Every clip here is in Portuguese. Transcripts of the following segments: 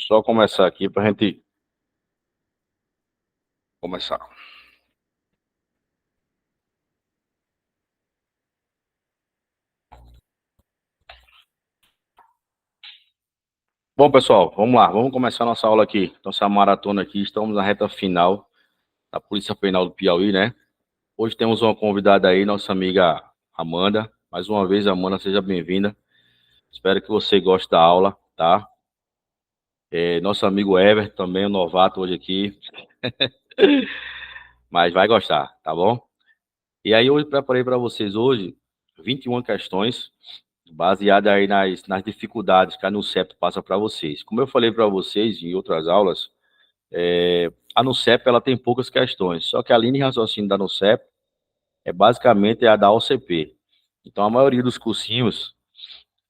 Só começar aqui para a gente começar. Bom, pessoal, vamos lá. Vamos começar nossa aula aqui. Nossa maratona aqui. Estamos na reta final da Polícia Penal do Piauí, né? Hoje temos uma convidada aí, nossa amiga Amanda. Mais uma vez, Amanda, seja bem-vinda. Espero que você goste da aula, tá? Nosso amigo Ever também, um novato hoje aqui. Mas vai gostar, tá bom? E aí, eu preparei para vocês hoje 21 questões baseadas aí nas dificuldades que a NUCEP passa para vocês. Como eu falei para vocês em outras aulas, a NUCEP ela tem poucas questões, só que a linha de raciocínio da NUCEP é basicamente a da OCP. Então, a maioria dos cursinhos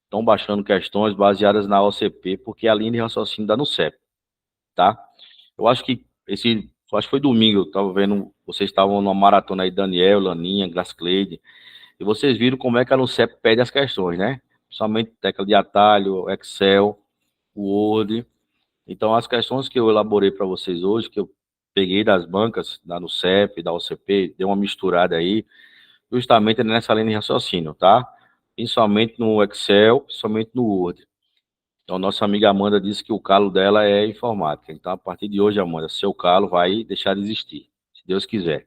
estão baixando questões baseadas na OCP, porque é a linha de raciocínio da NUCEP, tá? Eu acho que foi domingo, eu estava vendo, vocês estavam numa maratona aí, Daniel, Laninha, Grascleide, e vocês viram como é que a NUCEP pede as questões, né? Somente tecla de atalho, Excel, Word. Então, as questões que eu elaborei para vocês hoje, que eu peguei das bancas, da NUCEP, da OCP, dei uma misturada aí, justamente nessa linha de raciocínio, tá? Principalmente no Excel, principalmente no Word. Então, nossa amiga Amanda disse que o calo dela é informática. Então, a partir de hoje, Amanda, seu calo vai deixar de existir, se Deus quiser,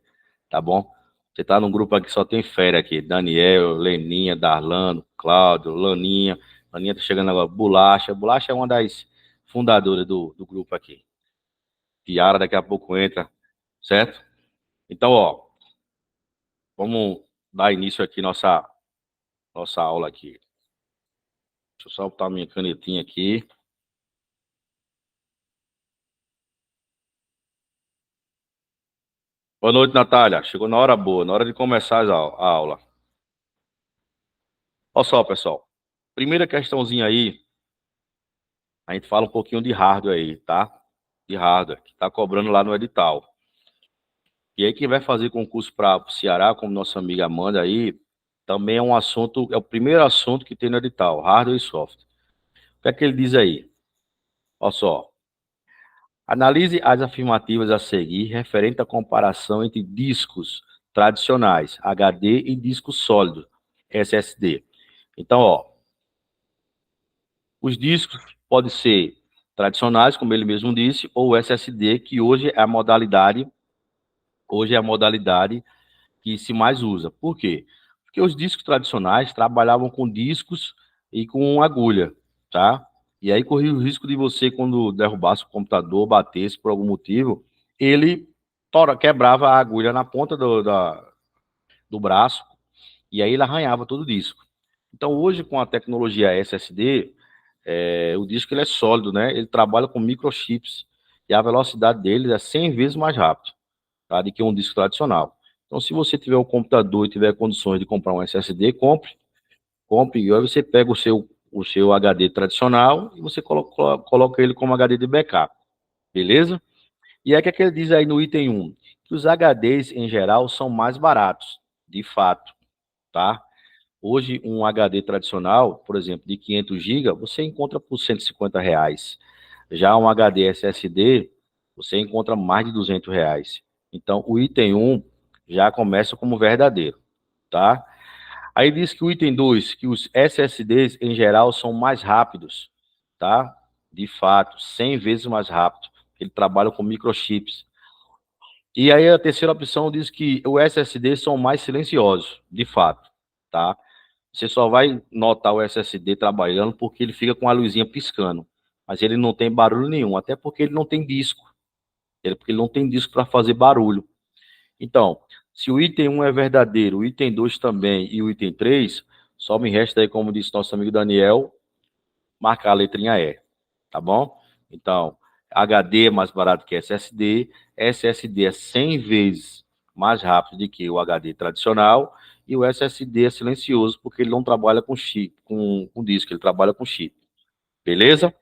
tá bom? Você tá num grupo aqui que só tem fera aqui, Daniel, Leninha, Darlano, Cláudio, Laninha. Laninha tá chegando agora, Bolacha. Bolacha é uma das fundadoras do grupo aqui. Tiara daqui a pouco entra, certo? Então, ó, vamos dar início aqui nossa aula aqui. Deixa eu só botar minha canetinha aqui. Boa noite, Natália. Chegou na hora boa, na hora de começar a aula. Olha só, pessoal. Primeira questãozinha aí, a gente fala um pouquinho de hardware aí, tá? De hardware, que tá cobrando lá no edital. E aí, quem vai fazer concurso para o Ceará, como nossa amiga Amanda aí, também é um assunto, é o primeiro assunto que tem no edital, hardware e software. O que é que ele diz aí? Olha só. Analise as afirmativas a seguir referente à comparação entre discos tradicionais, HD, e discos sólidos, SSD. Então, ó, os discos podem ser tradicionais, como ele mesmo disse, ou SSD, que hoje é a modalidade que se mais usa. Por quê? Porque os discos tradicionais trabalhavam com discos e com agulha, tá? E aí corria o risco de você, quando derrubasse o computador, batesse por algum motivo, ele quebrava a agulha na ponta do braço, e aí ele arranhava todo o disco. Então, hoje, com a tecnologia SSD, o disco ele é sólido, né? Ele trabalha com microchips, e a velocidade dele é 100 vezes mais rápido, tá, do que um disco tradicional. Então, se você tiver um computador e tiver condições de comprar um SSD, compre, e aí você pega o seu HD tradicional e você coloca ele como HD de backup, beleza? E é que ele diz aí no item 1, que os HDs em geral são mais baratos, de fato, tá? Hoje, um HD tradicional, por exemplo, de 500 GB, você encontra por R$ 150. Já um HD SSD, você encontra mais de R$ 200. Então, o item 1 já começa como verdadeiro, tá? Aí diz que o item 2, que os SSDs em geral são mais rápidos, tá? De fato, 100 vezes mais rápido. Ele trabalha com microchips. E aí a terceira opção diz que os SSDs são mais silenciosos, de fato, tá? Você só vai notar o SSD trabalhando porque ele fica com a luzinha piscando, mas ele não tem barulho nenhum, até porque ele não tem disco, porque ele não tem disco para fazer barulho. Então, se o item 1 é verdadeiro, o item 2 também e o item 3, só me resta aí, como disse nosso amigo Daniel, marcar a letrinha E, tá bom? Então, HD é mais barato que SSD, SSD é 100 vezes mais rápido do que o HD tradicional, e o SSD é silencioso porque ele não trabalha com chip, com disco, ele trabalha com chip. Beleza?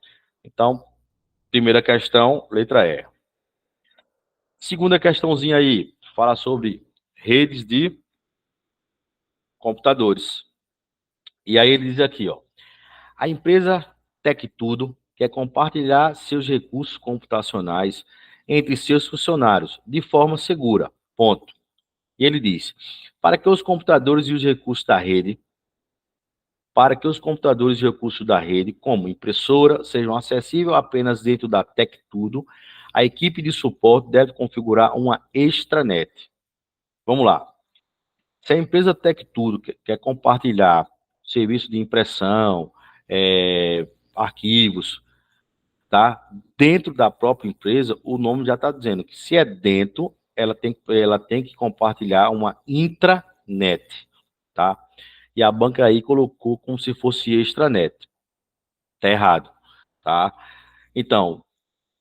Então, primeira questão, letra E. Segunda questãozinha aí, fala sobre redes de computadores. E aí ele diz aqui, ó, a empresa TecTudo, quer compartilhar seus recursos computacionais entre seus funcionários de forma segura. Ponto. E ele diz: para que os computadores e os recursos da rede, como impressora, sejam acessíveis apenas dentro da TechTudo, a equipe de suporte deve configurar uma extranet. Vamos lá. Se a empresa TechTudo quer compartilhar serviço de impressão, arquivos, tá? Dentro da própria empresa, o nome já está dizendo que se é dentro, ela tem que compartilhar uma intranet, tá? E a banca aí colocou como se fosse extranet. Tá errado, tá? Então,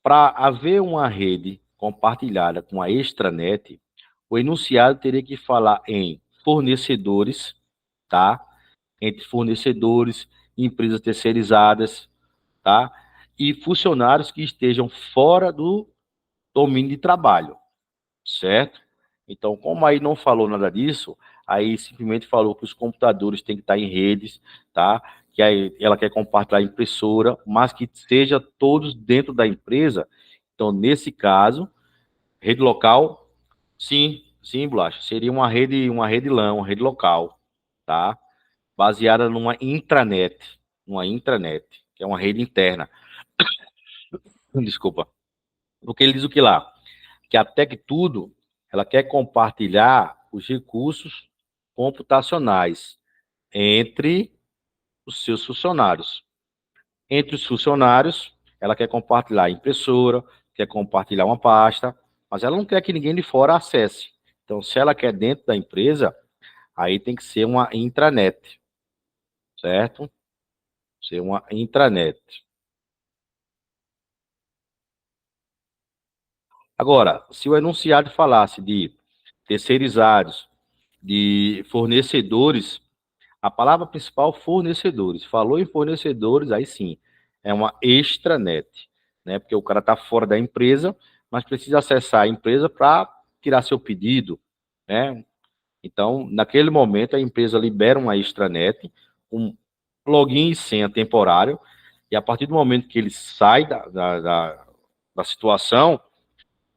para haver uma rede compartilhada com a extranet, o enunciado teria que falar em fornecedores, tá? Entre fornecedores, empresas terceirizadas, tá? E funcionários que estejam fora do domínio de trabalho, certo? Então, como aí não falou nada disso, aí simplesmente falou que os computadores têm que estar em redes, tá? Que aí ela quer compartilhar a impressora, mas que seja todos dentro da empresa. Então, nesse caso, rede local, sim, sim, Bolacha, seria uma rede LAN, uma rede local, tá? Baseada numa intranet, que é uma rede interna. Desculpa. Porque ele diz o que lá? Que a TechTudo, ela quer compartilhar os recursos computacionais entre os seus funcionários. Entre os funcionários, ela quer compartilhar a impressora, quer compartilhar uma pasta, mas ela não quer que ninguém de fora acesse. Então, se ela quer dentro da empresa, aí tem que ser uma intranet, certo? Ser uma intranet. Agora, se o enunciado falasse de terceirizados, de fornecedores, a palavra principal, fornecedores. Falou em fornecedores, aí sim, é uma extranet, né? Porque o cara está fora da empresa, mas precisa acessar a empresa para tirar seu pedido, né? Então, naquele momento, a empresa libera uma extranet, um login e senha temporário, e a partir do momento que ele sai da situação,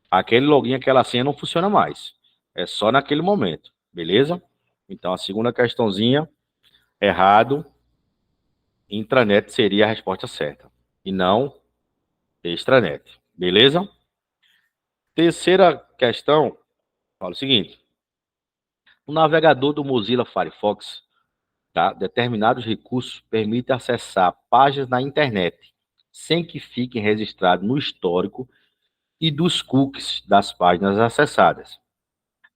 aquele login, aquela senha não funciona mais. É só naquele momento, beleza? Então, a segunda questãozinha, errado, intranet seria a resposta certa, e não extranet, beleza? Terceira questão, fala o seguinte: o navegador do Mozilla Firefox, tá? Determinados recursos permitem acessar páginas na internet, sem que fiquem registrados no histórico e dos cookies das páginas acessadas.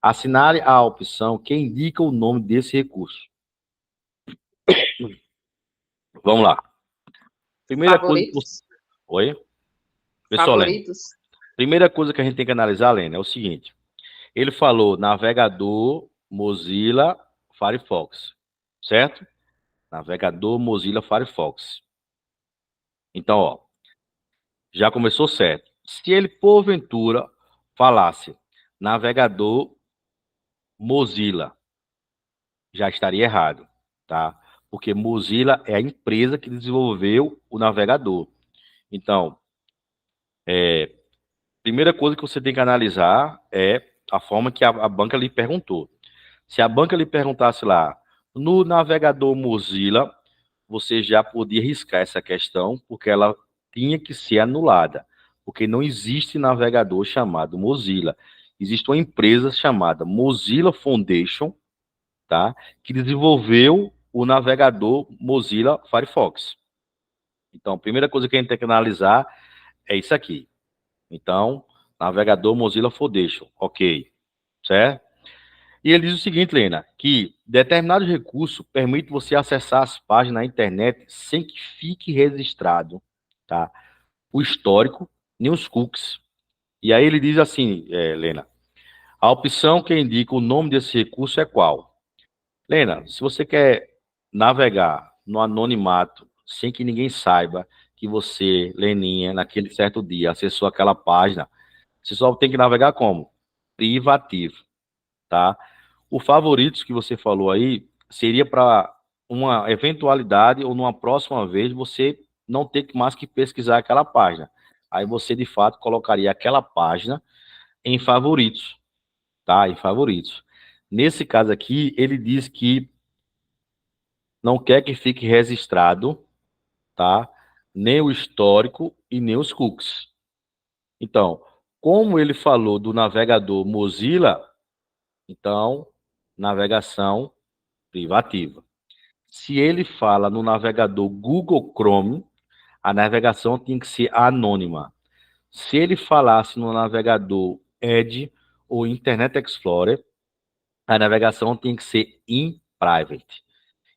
Assinale a opção que indica o nome desse recurso. Vamos lá. Primeira coisa que você... Favoritos? Oi? Pessoal, Lene. Favoritos? Primeira coisa que a gente tem que analisar, Lene, é o seguinte. Ele falou navegador Mozilla Firefox, certo? Navegador Mozilla Firefox. Então, ó, já começou certo. Se ele, porventura, falasse navegador Mozilla, já estaria errado, tá? Porque Mozilla é a empresa que desenvolveu o navegador. Então, primeira coisa que você tem que analisar é a forma que a banca lhe perguntou. Se a banca lhe perguntasse lá, no navegador Mozilla, você já podia riscar essa questão, porque ela tinha que ser anulada, porque não existe navegador chamado Mozilla. Existe uma empresa chamada Mozilla Foundation, tá? Que desenvolveu o navegador Mozilla Firefox. Então, a primeira coisa que a gente tem que analisar é isso aqui. Então, navegador Mozilla Foundation, ok, certo? E ele diz o seguinte, Lena, que determinados recursos permitem você acessar as páginas na internet sem que fique registrado, tá? O histórico, nem os cookies. E aí ele diz assim, Lena, a opção que indica o nome desse recurso é qual? Lena, se você quer navegar no anonimato, sem que ninguém saiba que você, Leninha, naquele certo dia, acessou aquela página, você só tem que navegar como? Privativo, tá? O favoritos que você falou aí seria para uma eventualidade ou numa próxima vez você não ter mais que pesquisar aquela página. Aí você, de fato, colocaria aquela página em favoritos, tá? Em favoritos. Nesse caso aqui, ele diz que não quer que fique registrado, tá? Nem o histórico e nem os cookies. Então, como ele falou do navegador Mozilla, então, navegação privativa. Se ele fala no navegador Google Chrome, a navegação tem que ser anônima. Se ele falasse no navegador Edge ou Internet Explorer, a navegação tem que ser in private.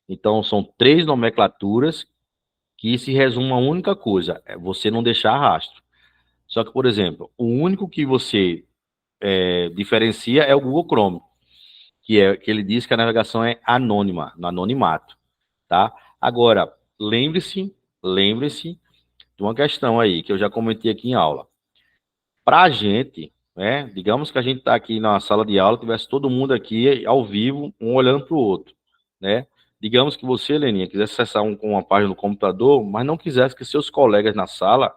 Então, são 3 nomenclaturas que se resumem a uma única coisa, é você não deixar rastro. Só que, por exemplo, o único que você diferencia é o Google Chrome, que ele diz que a navegação é anônima, no anonimato, tá? Agora, lembre-se de uma questão aí, que eu já comentei aqui em aula. Para a gente, né, digamos que a gente está aqui na sala de aula, tivesse todo mundo aqui ao vivo, um olhando para o outro, né? Digamos que você, Leninha, quisesse acessar uma página no computador, mas não quisesse que seus colegas na sala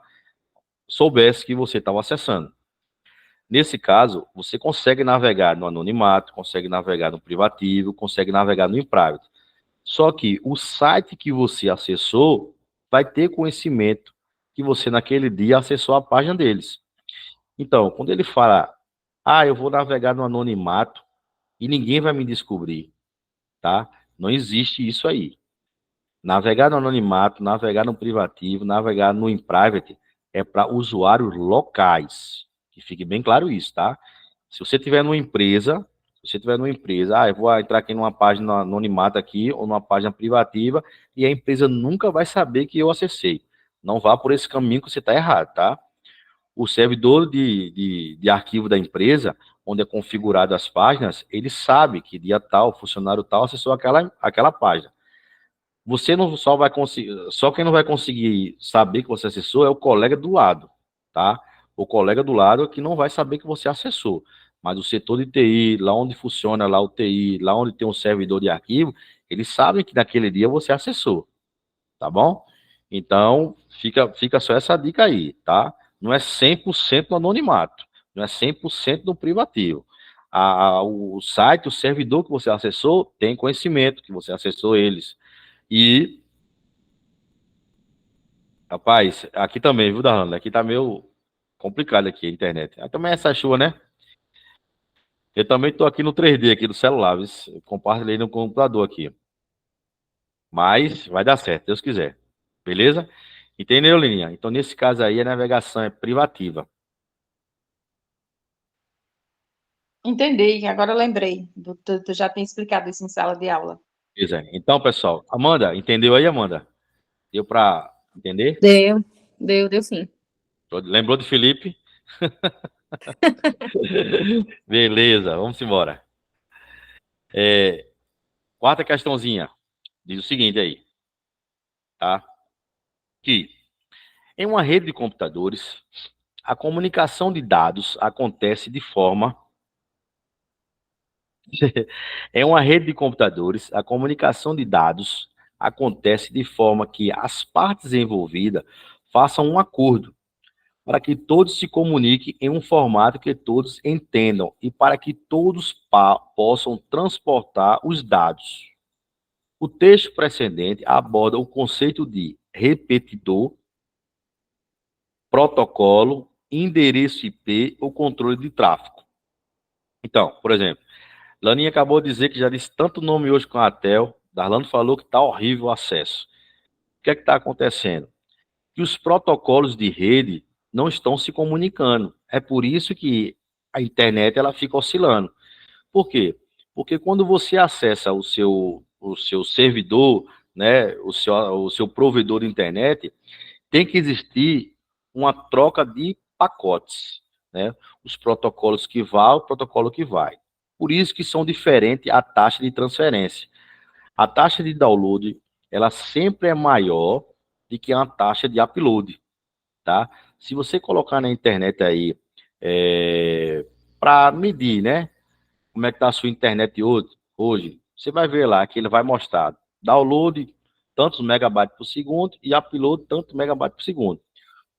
soubessem que você estava acessando. Nesse caso, você consegue navegar no anonimato, consegue navegar no privativo, consegue navegar no private. Só que o site que você acessou vai ter conhecimento que você naquele dia acessou a página deles. Então, quando ele fala, eu vou navegar no anonimato e ninguém vai me descobrir, tá? Não existe isso aí. Navegar no anonimato, navegar no privativo, navegar no private é para usuários locais. Que fique bem claro isso, tá? Se você tiver numa empresa, eu vou entrar aqui numa página anonimata aqui ou numa página privativa e a empresa nunca vai saber que eu acessei. Não vá por esse caminho que você está errado, tá? O servidor de arquivo da empresa, onde é configurado as páginas, ele sabe que dia tal, funcionário tal, acessou aquela página. Você não só vai conseguir, só quem não vai conseguir saber que você acessou é o colega do lado, tá? O colega do lado é que não vai saber que você acessou. Mas o setor de TI, lá onde funciona lá o TI, lá onde tem um servidor de arquivo, eles sabem que naquele dia você acessou, tá bom? Então, fica só essa dica aí, tá? Não é 100% no anonimato, não é 100% no privativo. O site, o servidor que você acessou, tem conhecimento que você acessou eles. E, rapaz, aqui também, viu, Darlan? Aqui tá meio complicado aqui a internet. Também essa chuva, né? Eu também tô aqui no 3D aqui do celular, viu? Compartilhei no computador aqui. Mas vai dar certo, Deus quiser. Beleza? Entendeu, Lininha? Então, nesse caso aí, a navegação é privativa. Entendi, agora eu lembrei. Tu já tem explicado isso em sala de aula. Pois é. Então, pessoal, Amanda, entendeu aí, Amanda? Deu para entender? Deu sim. Lembrou de Felipe? Beleza, vamos embora. Quarta questãozinha. Diz o seguinte aí, tá? Que em uma rede de computadores, a comunicação de dados acontece de forma. Em uma rede de computadores, a comunicação de dados acontece de forma que as partes envolvidas façam um acordo para que todos se comuniquem em um formato que todos entendam e para que todos possam transportar os dados. O texto precedente aborda o conceito de repetidor, protocolo, endereço IP ou controle de tráfego. Então, por exemplo, Laninha acabou de dizer que já disse tanto nome hoje com a Atel, Darlando falou que está horrível o acesso. O que é que está acontecendo? Que os protocolos de rede não estão se comunicando. É por isso que a internet ela fica oscilando. Por quê? Porque quando você acessa o seu servidor, né, o seu provedor de internet, tem que existir uma troca de pacotes, né? Os protocolos que vão, o protocolo que vai. Por isso que são diferentes a taxa de transferência. A taxa de download, ela sempre é maior do que a taxa de upload, tá? Se você colocar na internet aí, para medir, né? Como é que tá a sua internet hoje, você vai ver lá que ele vai mostrar download tantos megabytes por segundo e upload tanto megabyte por segundo.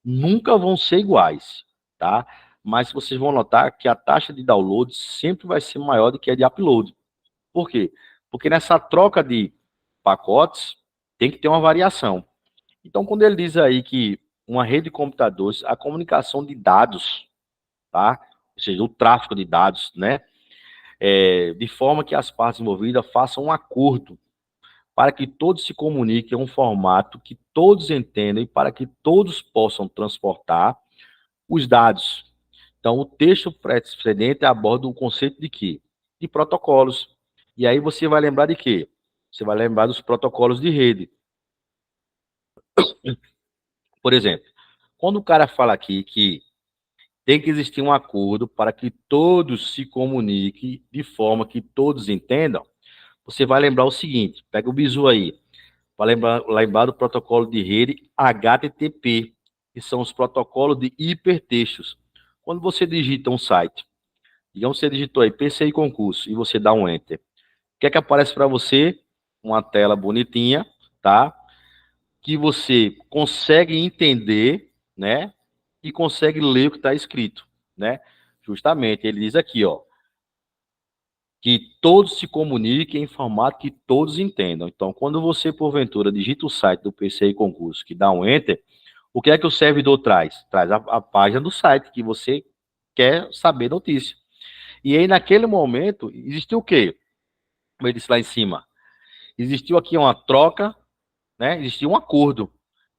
Nunca vão ser iguais, tá? Mas vocês vão notar que a taxa de download sempre vai ser maior do que a de upload. Por quê? Porque nessa troca de pacotes tem que ter uma variação. Então, quando ele diz aí que uma rede de computadores, a comunicação de dados, tá? Ou seja, o tráfego de dados, né? De forma que as partes envolvidas façam um acordo para que todos se comuniquem em um formato que todos entendem, para que todos possam transportar os dados. Então, o texto precedente aborda o conceito de quê? De protocolos. E aí você vai lembrar de quê? Você vai lembrar dos protocolos de rede. Por exemplo, quando o cara fala aqui que tem que existir um acordo para que todos se comuniquem de forma que todos entendam, você vai lembrar o seguinte, pega o bizu aí, vai lembrar do protocolo de rede HTTP, que são os protocolos de hipertextos. Quando você digita um site, digamos que você digitou aí PCI concurso e você dá um enter, o que é que aparece para você? Uma tela bonitinha, tá? Que você consegue entender, né? E consegue ler o que está escrito, né? Justamente, ele diz aqui, ó, que todos se comuniquem em formato que todos entendam. Então, quando você, porventura, digita o site do PCI concurso, que dá um enter, o que é que o servidor traz? Traz a página do site que você quer saber notícia. E aí, naquele momento, existiu o quê? Como eu disse lá em cima, existiu aqui uma troca, né? Existiu um acordo.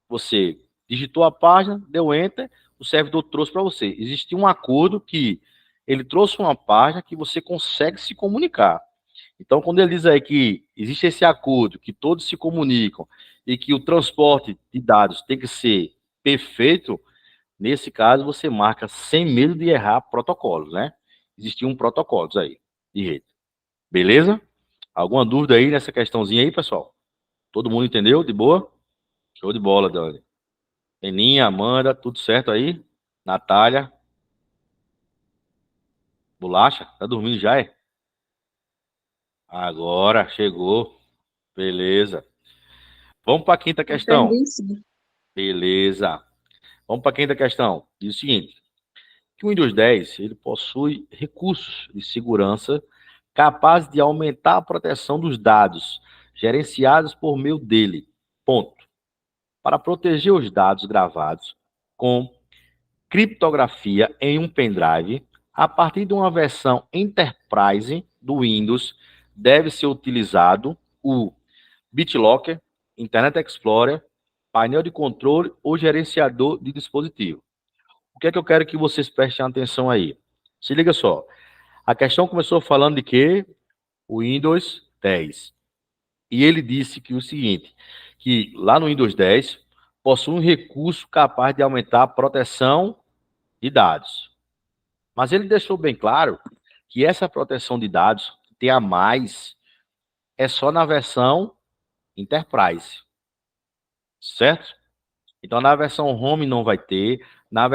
Você digitou a página, deu enter, o servidor trouxe para você. Existiu um acordo que ele trouxe uma página que você consegue se comunicar. Então, quando ele diz aí que existe esse acordo, que todos se comunicam e que o transporte de dados tem que ser perfeito, nesse caso você marca sem medo de errar protocolos, né? Existiam protocolos aí de rede. Beleza? Alguma dúvida aí nessa questãozinha aí, pessoal? Todo mundo entendeu? De boa? Show de bola, Dani. Eninha, Amanda, tudo certo aí? Natália? Bolacha? Tá dormindo já, é? Agora, chegou. Beleza. Vamos para a quinta questão. Entendi, sim. Beleza. Vamos para a quinta questão. Diz o seguinte, que o Windows 10 ele possui recursos de segurança capazes de aumentar a proteção dos dados gerenciados por meio dele. Ponto. Para proteger os dados gravados com criptografia em um pendrive, a partir de uma versão Enterprise do Windows, deve ser utilizado o BitLocker, Internet Explorer, painel de controle ou gerenciador de dispositivo. O que é que eu quero que vocês prestem atenção aí? Se liga só. A questão começou falando de que o Windows 10. E ele disse que o seguinte, que lá no Windows 10 possui um recurso capaz de aumentar a proteção de dados. Mas ele deixou bem claro que essa proteção de dados que tem a mais é só na versão Enterprise, certo? Então, na versão Home não vai ter, na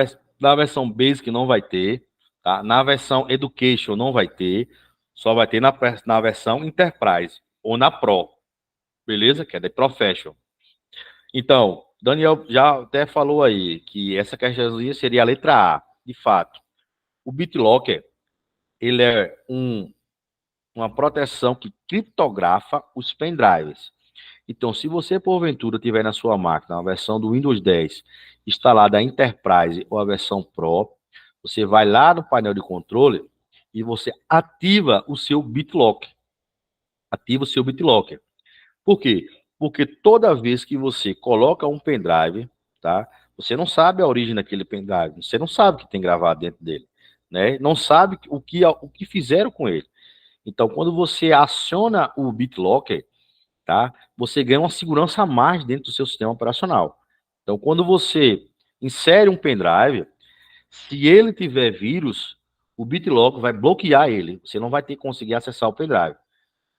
versão Basic não vai ter, tá? Na versão Education não vai ter, só vai ter na versão Enterprise ou na Pro, beleza? Que é da Professional. Então, Daniel já até falou aí que essa questãozinha seria a letra A, de fato. O BitLocker, ele é uma proteção que criptografa os pendrives. Então, se você, porventura, tiver na sua máquina a versão do Windows 10 instalada a Enterprise ou a versão Pro, você vai lá no painel de controle e você ativa o seu BitLocker. Ativa o seu BitLocker. Por quê? Porque toda vez que você coloca um pendrive, tá? Você não sabe a origem daquele pendrive, você não sabe o que tem gravado dentro dele, né? Não sabe o que fizeram com ele. Então, quando você aciona o BitLocker, tá? Você ganha uma segurança a mais dentro do seu sistema operacional. Então, quando você insere um pendrive, se ele tiver vírus, o BitLocker vai bloquear ele. Você não vai ter que conseguir acessar o pendrive.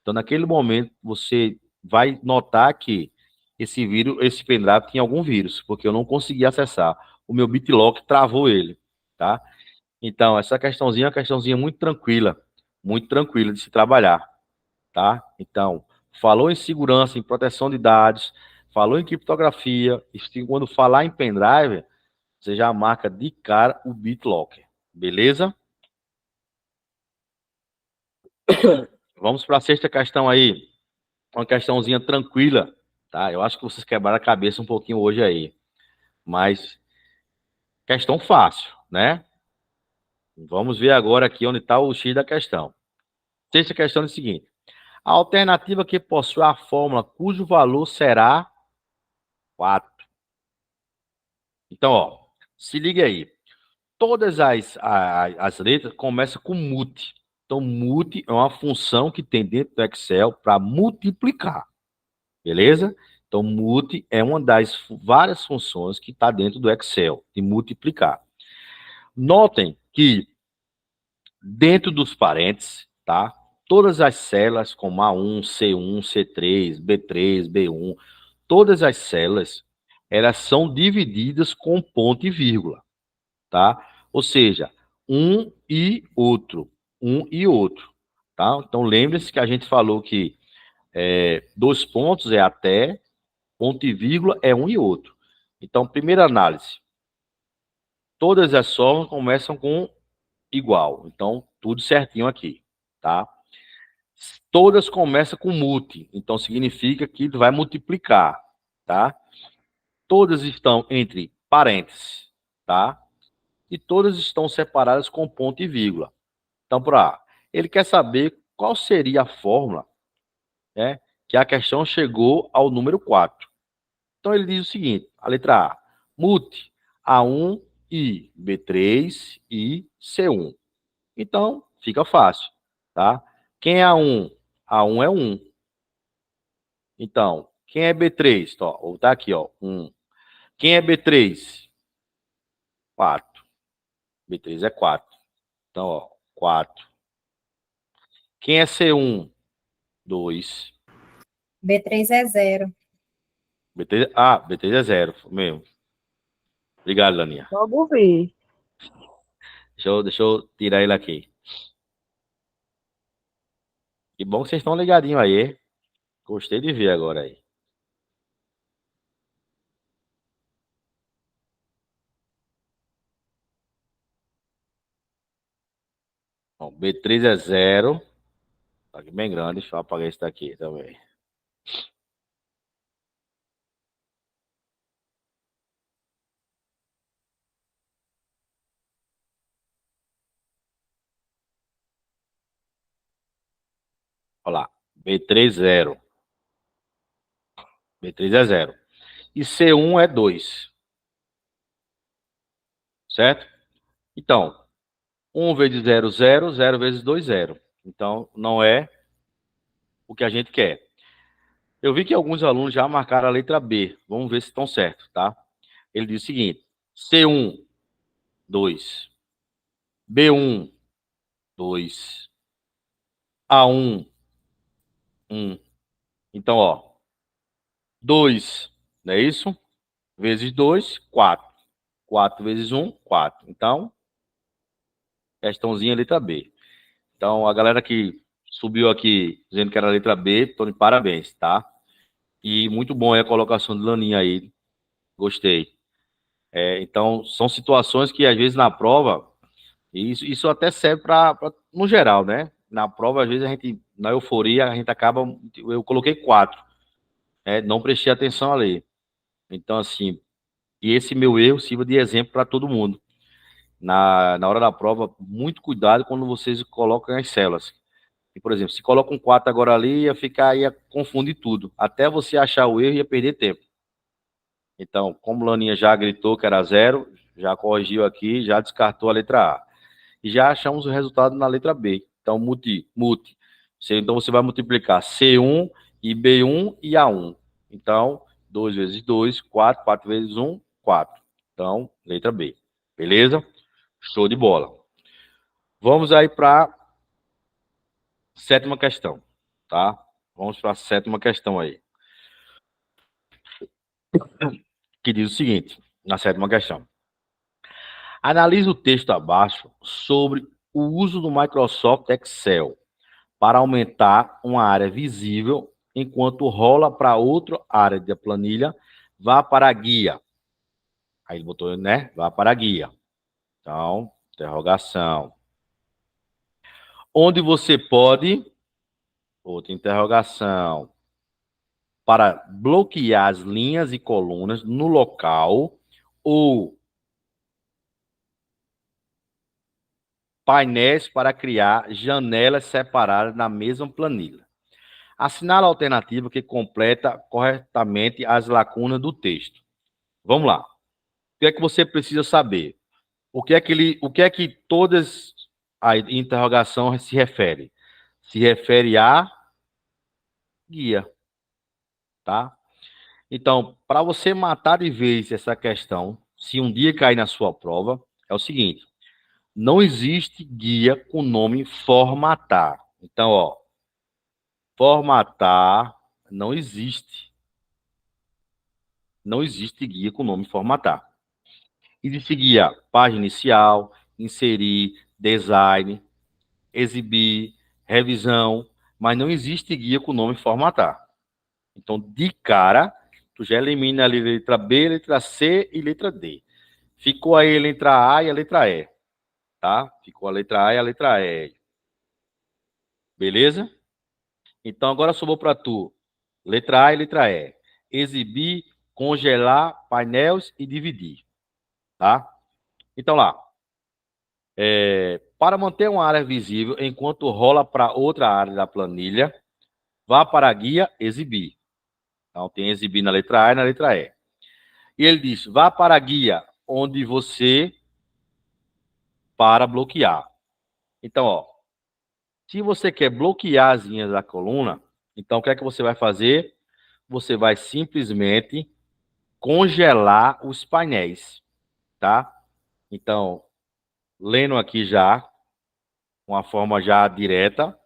Então, naquele momento, você vai notar que esse vírus, esse pendrive tinha algum vírus, porque eu não consegui acessar. O meu BitLocker travou ele, tá? Então, essa questãozinha é uma questãozinha muito tranquila de se trabalhar, tá? Então, falou em segurança, em proteção de dados, Falou em criptografia, quando falar em pendrive, você já marca de cara o BitLocker. Beleza? Vamos para a sexta questão aí. Uma questãozinha tranquila, tá? Eu acho que vocês quebraram a cabeça um pouquinho hoje aí. Mas questão fácil, né? Vamos ver agora aqui onde está o X da questão. Sexta questão é o seguinte. A alternativa que possui a fórmula cujo valor será 4. Então, ó, se liga aí. Todas as letras começam com mut. Então, mut é uma função que tem dentro do Excel para multiplicar. Beleza? Então, mut é uma das várias funções que está dentro do Excel, de multiplicar. Notem que dentro dos parênteses, tá? Todas as células, como A1, C1, C3, B3, B1, todas as células, elas são divididas com ponto e vírgula, tá? Ou seja, um e outro, tá? Então, lembre-se que a gente falou que dois pontos é até, ponto e vírgula é um e outro. Então, primeira análise, todas as formas começam com igual. Então, tudo certinho aqui, tá? Todas começam com multi, então significa que vai multiplicar, tá? Todas estão entre parênteses, tá? E todas estão separadas com ponto e vírgula. Então, para ele quer saber qual seria a fórmula, né, que a questão chegou ao número 4. Então, ele diz o seguinte, a letra A, multi A1 e B3 e C1. Então, fica fácil, tá? Quem é A1? A1 é 1. Então, quem é B3? Ó, tá aqui, ó, 1. Quem é B3? 4. B3 é 4. Então, ó, 4. Quem é C1? 2. B3 é 0. B3 é 0 mesmo. Obrigado, Laninha. Logo vi. Deixa eu tirar ele aqui. Que bom que vocês estão ligadinhos aí, hein? Gostei de ver agora aí. Bom, B3 é 0. Tá aqui bem grande. Deixa eu apagar esse daqui também. Olha lá. B3 0. B3 é 0. E C1 é 2. Certo? Então, 1 vezes 0, 0. 0 vezes 2, 0. Então, não é o que a gente quer. Eu vi que alguns alunos já marcaram a letra B. Vamos ver se estão certos, tá? Ele diz o seguinte: C1, 2. B1, 2. A1, 1. Então, ó, 2, não é isso? Vezes 2, 4. 4 vezes 1, 4. Então, questãozinha letra B. Então, a galera que subiu aqui dizendo que era a letra B, tô de parabéns, tá? E muito bom a colocação de Laninha aí. Gostei. Então, são situações que, às vezes, na prova, e isso até serve para, no geral, né? Na prova, às vezes, a gente, na euforia, a gente acaba. Eu coloquei 4, não prestei atenção ali. Então, assim, e esse meu erro sirva de exemplo para todo mundo. Na hora da prova, muito cuidado quando vocês colocam as células. E, por exemplo, se coloca um 4 agora ali, ia confundir tudo. Até você achar o erro, ia perder tempo. Então, como Laninha já gritou que era 0, já corrigiu aqui, já descartou a letra A. E já achamos o resultado na letra B. Então, multi. Então, você vai multiplicar C1 e B1 e A1. Então, 2 vezes 2, 4. 4 vezes 1, 4. Então, letra B. Beleza? Show de bola. Vamos aí para a sétima questão, tá? Vamos para a sétima questão aí. Que diz o seguinte, na sétima questão. Analise o texto abaixo sobre o uso do Microsoft Excel para aumentar uma área visível enquanto rola para outra área da planilha, vá para a guia. Aí ele botou, né? Vá para a guia. Então, interrogação. Onde você pode, outra interrogação, para bloquear as linhas e colunas no local ou painéis para criar janelas separadas na mesma planilha. Assinale a alternativa que completa corretamente as lacunas do texto. Vamos lá. O que é que você precisa saber? O que é que todas a interrogação se refere? Se refere a guia, tá? Então, para você matar de vez essa questão, se um dia cair na sua prova, é o seguinte: não existe guia com nome formatar. Então, ó, formatar não existe. Não existe guia com nome formatar. Existe guia página inicial, inserir, design, exibir, revisão, mas não existe guia com nome formatar. Então, de cara, tu já elimina ali a letra B, letra C e letra D. Ficou aí a letra A e a letra E, tá? Ficou a letra A e a letra E. Beleza? Então, agora sobrou para tu letra A e letra E. Exibir, congelar, painéis e dividir, tá? Então, lá. Para manter uma área visível enquanto rola para outra área da planilha, vá para a guia exibir. Então, tem exibir na letra A e na letra E. E ele diz, vá para a guia onde você para bloquear. Então, ó, se você quer bloquear as linhas da coluna, então o que é que você vai fazer? Você vai simplesmente congelar os painéis, tá? Então, lendo aqui já, uma forma já direta,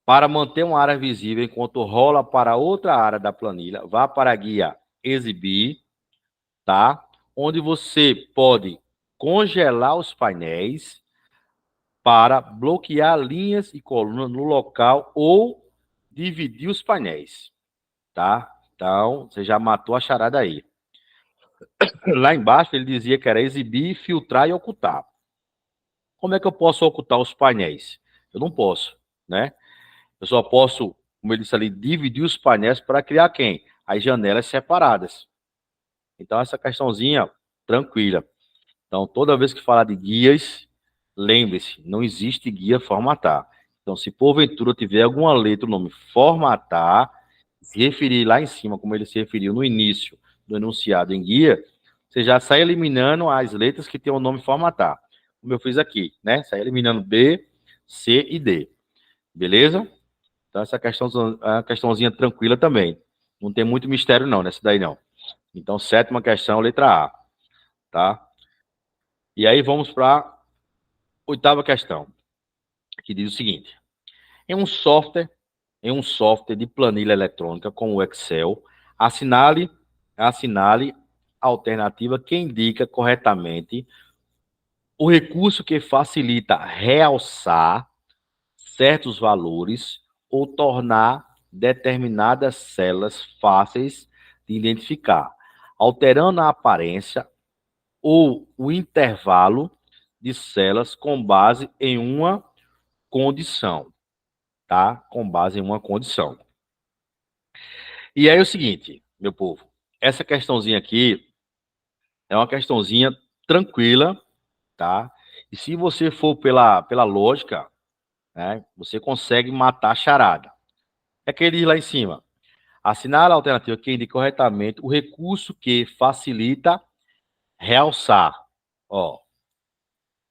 para manter uma área visível enquanto rola para outra área da planilha, vá para a guia exibir, tá? Onde você pode congelar os painéis para bloquear linhas e colunas no local ou dividir os painéis, tá? Então, você já matou a charada aí. Lá embaixo ele dizia que era exibir, filtrar e ocultar. Como é que eu posso ocultar os painéis? Eu não posso, né? Eu só posso, como ele disse ali, dividir os painéis para criar quem? As janelas separadas. Então, essa questãozinha tranquila. Então, toda vez que falar de guias, lembre-se, não existe guia formatar. Então, se porventura tiver alguma letra, o nome formatar, se referir lá em cima, como ele se referiu no início do enunciado em guia, você já sai eliminando as letras que tem o nome formatar. Como eu fiz aqui, né? Sai eliminando B, C e D. Beleza? Então, essa questão é uma questãozinha tranquila também. Não tem muito mistério não, nessa daí não. Então, sétima questão, letra A. Tá? E aí vamos para a oitava questão, que diz o seguinte: em um software de planilha eletrônica como o Excel, assinale a alternativa que indica corretamente o recurso que facilita realçar certos valores ou tornar determinadas células fáceis de identificar, alterando a aparência ou o intervalo de células com base em uma condição, tá? Com base em uma condição. E aí é o seguinte, meu povo, essa questãozinha aqui é uma questãozinha tranquila, tá? E se você for pela lógica, né, você consegue matar a charada. É que ele diz lá em cima: assinar a alternativa que indica corretamente o recurso que facilita realçar. Ó,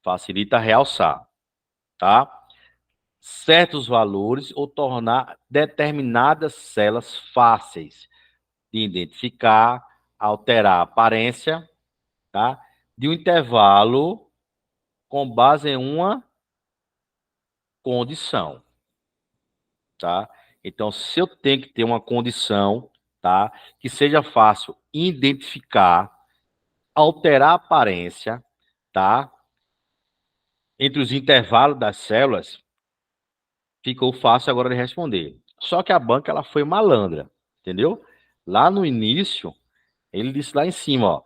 facilita realçar, tá? Certos valores ou tornar determinadas células fáceis de identificar, alterar a aparência, tá? De um intervalo com base em uma condição, tá? Então, se eu tenho que ter uma condição, tá? Que seja fácil identificar, alterar a aparência, tá? Entre os intervalos das células, ficou fácil agora de responder. Só que a banca ela foi malandra, entendeu? Lá no início, ele disse lá em cima, ó,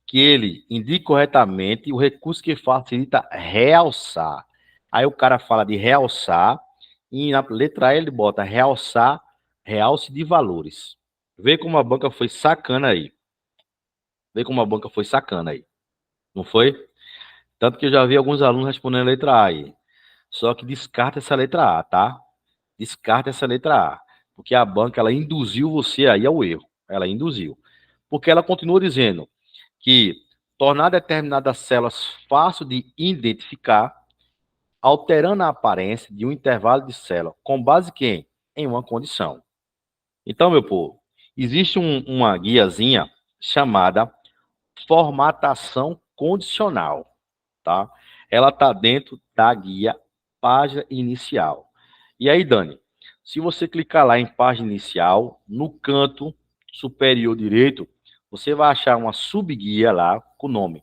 que ele indica corretamente o recurso que facilita realçar. Aí o cara fala de realçar, e na letra E ele bota realçar, realce de valores. Vê como a banca foi sacana aí. Vê como a banca foi sacana aí. Não foi? Tanto que eu já vi alguns alunos respondendo a letra A aí. Só que descarta essa letra A, tá? Descarta essa letra A. Porque a banca, ela induziu você aí ao erro. Ela induziu. Porque ela continua dizendo que tornar determinadas células fácil de identificar, alterando a aparência de um intervalo de célula, com base em quem? Em uma condição. Então, meu povo, existe uma guiazinha chamada formatação condicional, tá? Ela está dentro da guia página inicial. E aí, Dani, se você clicar lá em página inicial, no canto superior direito, você vai achar uma subguia lá com o nome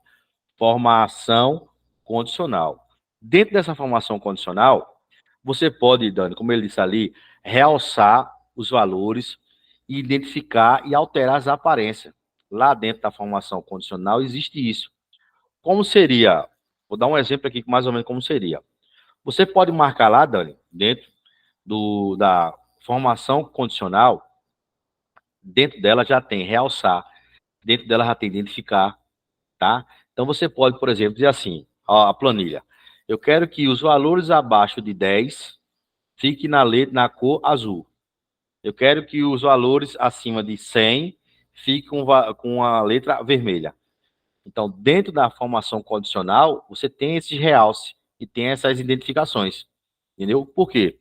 formação condicional. Dentro dessa formação condicional, você pode, Dani, como ele disse ali, realçar os valores, identificar e alterar as aparências. Lá dentro da formação condicional existe isso. Como seria? Vou dar um exemplo aqui, mais ou menos como seria. Você pode marcar lá, Dani, dentro da formação condicional, dentro dela já tem realçar, dentro dela já tem identificar, tá? Então você pode, por exemplo, dizer assim, ó, a planilha. Eu quero que os valores abaixo de 10 fiquem na cor azul. Eu quero que os valores acima de 100 fiquem com a letra vermelha. Então, dentro da formação condicional, você tem esse realce e tem essas identificações. Entendeu? Por quê?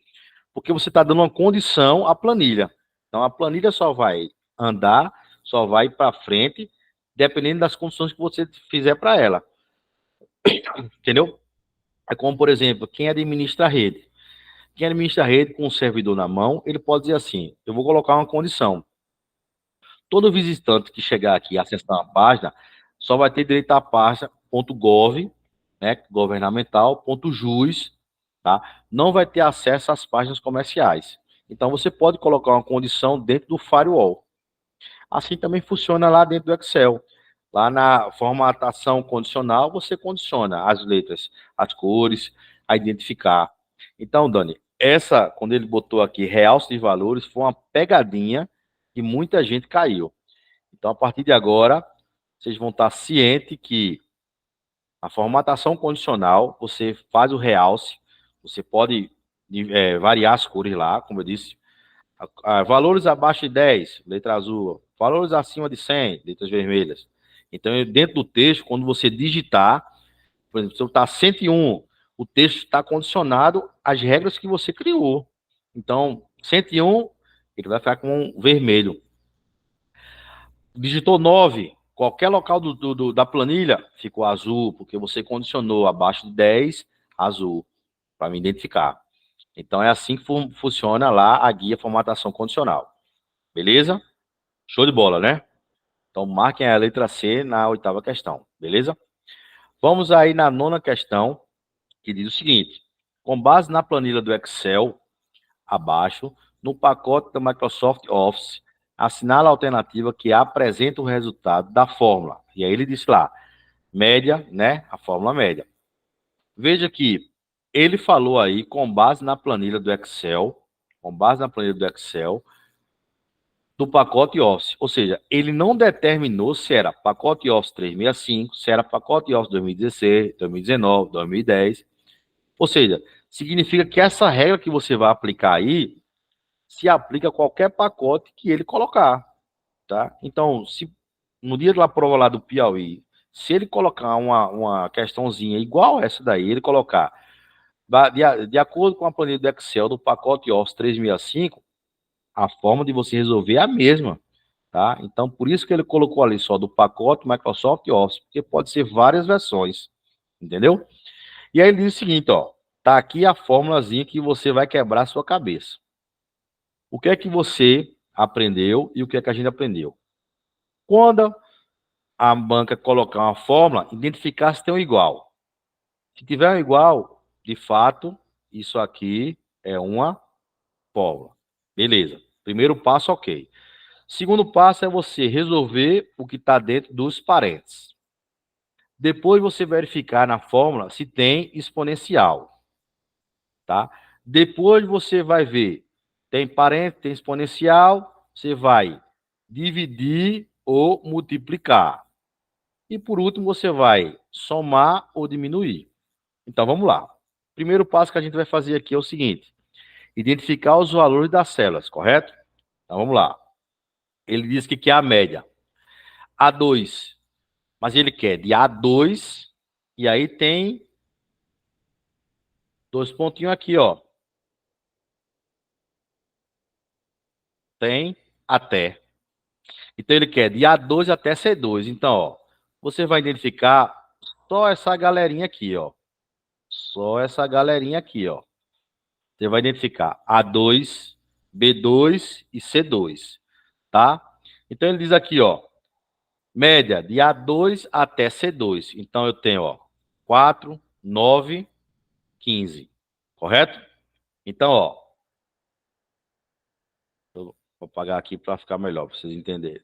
Porque você está dando uma condição à planilha. Então, a planilha só vai andar, só vai para frente, dependendo das condições que você fizer para ela. Entendeu? É como, por exemplo, quem administra a rede. Quem administra a rede com o servidor na mão, ele pode dizer assim: eu vou colocar uma condição. Todo visitante que chegar aqui e acessar uma página só vai ter direito à página .gov, né, governamental, .jus, tá? Não vai ter acesso às páginas comerciais. Então, você pode colocar uma condição dentro do firewall. Assim também funciona lá dentro do Excel. Lá na formatação condicional, você condiciona as letras, as cores, a identificar. Então, Dani, essa, quando ele botou aqui realce de valores, foi uma pegadinha que muita gente caiu. Então, a partir de agora, vocês vão estar cientes que a formatação condicional, você faz o realce, você pode variar as cores lá, como eu disse. Valores abaixo de 10, letra azul. Valores acima de 100, letras vermelhas. Então, dentro do texto, quando você digitar, por exemplo, se eu está 101, o texto está condicionado às regras que você criou. Então, 101, ele vai ficar com um vermelho. Digitou 9, qualquer local da planilha ficou azul, porque você condicionou abaixo de 10, azul, para me identificar. Então, é assim que funciona lá a guia formatação condicional. Beleza? Show de bola, né? Então, marquem a letra C na 8ª questão. Beleza? Vamos aí na 9ª questão, que diz o seguinte: com base na planilha do Excel, abaixo, no pacote da Microsoft Office, assinala a alternativa que apresenta o resultado da fórmula. E aí ele diz lá, média, né? A fórmula média. Veja que ele falou aí com base na planilha do Excel, do pacote Office. Ou seja, ele não determinou se era pacote Office 365, se era pacote Office 2016, 2019, 2010. Ou seja, significa que essa regra que você vai aplicar aí se aplica a qualquer pacote que ele colocar, tá? Então, se no dia da prova lá do Piauí, se ele colocar uma questãozinha igual essa daí, ele colocar de acordo com a planilha do Excel do pacote Office 365, a forma de você resolver é a mesma, tá? Então, por isso que ele colocou ali só do pacote Microsoft Office, porque pode ser várias versões, entendeu? E aí ele diz o seguinte, ó, tá aqui a fórmulazinha que você vai quebrar a sua cabeça. O que é que você aprendeu e o que é que a gente aprendeu? Quando a banca colocar uma fórmula, identificar se tem um igual. Se tiver um igual, de fato, isso aqui é uma fórmula. Beleza. Primeiro passo, ok. Segundo passo é você resolver o que está dentro dos parênteses. Depois você verificar na fórmula se tem exponencial, tá? Depois você vai ver, tem parênteses, tem exponencial, você vai dividir ou multiplicar. E por último você vai somar ou diminuir. Então vamos lá. Primeiro passo que a gente vai fazer aqui é o seguinte: identificar os valores das células, correto? Então vamos lá. Ele diz que quer a média. A2, mas ele quer de A2, e aí tem dois pontinhos aqui, ó. Tem até. Então ele quer de A2 até C2. Então, ó, você vai identificar só essa galerinha aqui, ó. Só essa galerinha aqui, ó. Você vai identificar A2, B2 e C2, tá? Então ele diz aqui, ó, média de A2 até C2. Então eu tenho, ó, 4, 9, 15, correto? Então, ó, eu vou apagar aqui para ficar melhor, para vocês entenderem.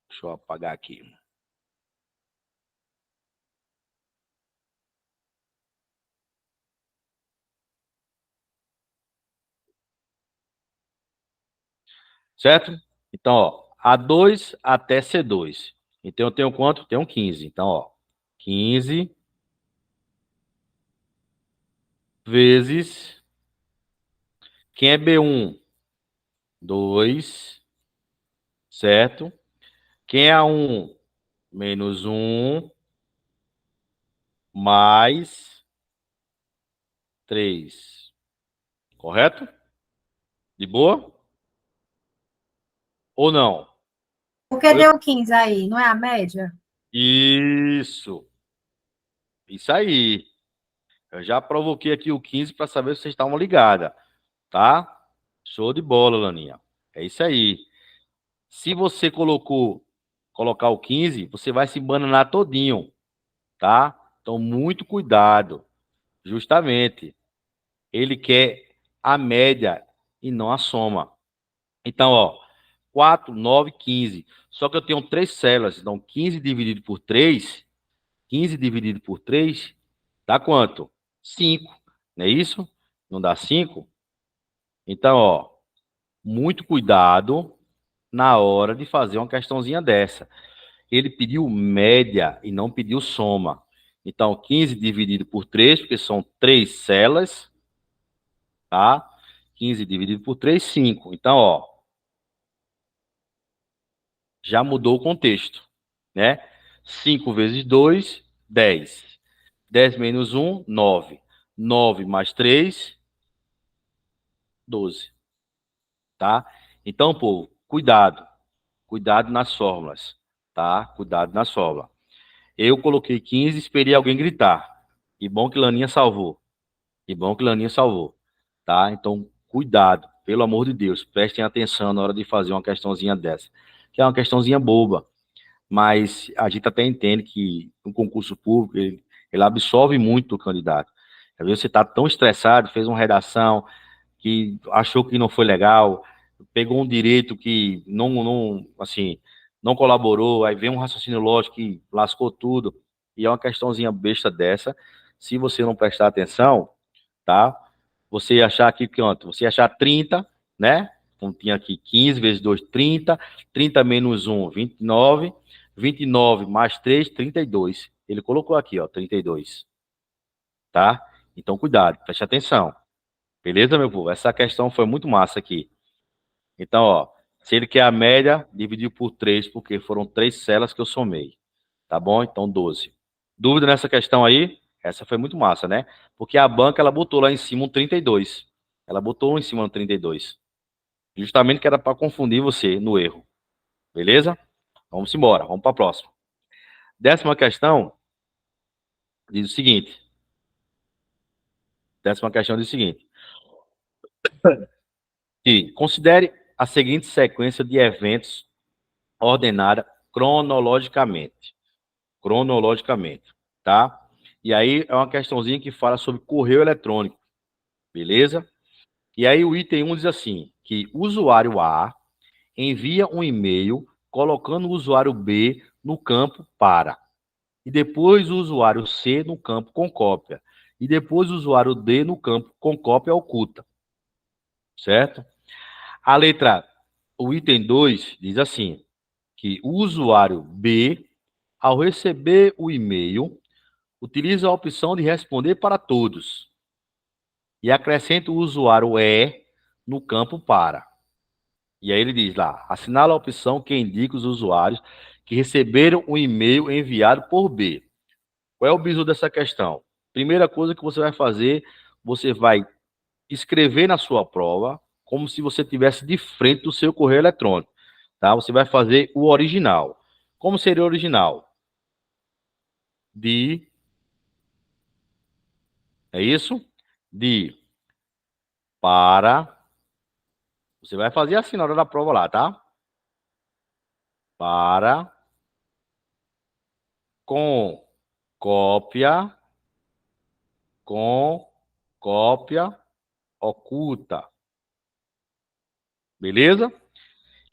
Deixa eu apagar aqui. Certo? Então, ó, A2 até C2. Então, eu tenho quanto? Tenho 15. Então, ó, 15 vezes... Quem é B1? 2, certo? Quem é A1? Menos 1, mais 3. Correto? De boa? Ou não? Por que deu 15 aí? Não é a média? Isso. Isso aí. Eu já provoquei aqui o 15 para saber se vocês estavam ligadas, tá? Show de bola, Laninha. É isso aí. Se você colocar o 15, você vai se embananar todinho, tá? Então, muito cuidado. Justamente, ele quer a média e não a soma. Então, ó, 4, 9, 15. Só que eu tenho 3 células, então 15 dividido por 3, 15 dividido por 3, dá quanto? 5, não é isso? Não dá 5? Então, ó, muito cuidado na hora de fazer uma questãozinha dessa. Ele pediu média e não pediu soma. Então, 15 dividido por 3, porque são 3 células, tá? 15 dividido por 3, 5. Então, ó, já mudou o contexto, né? 5 vezes 2, 10. 10 menos 1, 9. 9 mais 3, 12, tá? Então, povo, cuidado. Cuidado nas fórmulas, tá? Cuidado nas fórmulas. Eu coloquei 15 e esperei alguém gritar. Que bom que Laninha salvou. Que bom que Laninha salvou, tá? Então, cuidado, pelo amor de Deus, prestem atenção na hora de fazer uma questãozinha dessa. Que é uma questãozinha boba, mas a gente até entende que um concurso público, ele absorve muito o candidato. Às vezes você está tão estressado, fez uma redação que achou que não foi legal, pegou um direito que assim, não colaborou, aí vem um raciocínio lógico que lascou tudo, e é uma questãozinha besta dessa. Se você não prestar atenção, tá? Você achar aqui quanto? Você achar 30, né? Então tinha aqui 15 vezes 2, 30. 30 menos 1, 29. 29 mais 3, 32. Ele colocou aqui, ó, 32. Tá? Então cuidado, preste atenção. Beleza, meu povo? Essa questão foi muito massa aqui. Então, ó, se ele quer a média, dividiu por 3, porque foram 3 células que eu somei. Tá bom? Então, 12. Dúvida nessa questão aí? Essa foi muito massa, né? Porque a banca, ela botou lá em cima um 32. Ela botou um em cima um 32. Justamente que era para confundir você no erro. Beleza? Vamos embora, vamos para a próxima. 10ª questão diz o seguinte. 10ª questão diz o seguinte. Que considere a seguinte sequência de eventos ordenada cronologicamente. Cronologicamente, tá? E aí é uma questãozinha que fala sobre correio eletrônico, beleza? E aí o item 1 diz assim, que o usuário A envia um e-mail colocando o usuário B no campo para. E depois o usuário C no campo com cópia. E depois o usuário D no campo com cópia oculta. Certo? A letra, o item 2 diz assim, que o usuário B, ao receber o e-mail, utiliza a opção de responder para todos. E acrescenta o usuário E no campo para. E aí ele diz lá, assinala a opção que indica os usuários que receberam um e-mail enviado por B. Qual é o bizu dessa questão? Primeira coisa que você vai fazer, você vai escrever na sua prova como se você tivesse de frente do seu correio eletrônico, tá? Você vai fazer o original. Como seria o original? É isso? Para. Você vai fazer assim na hora da prova lá, tá? Para. Com cópia. Com cópia oculta. Beleza?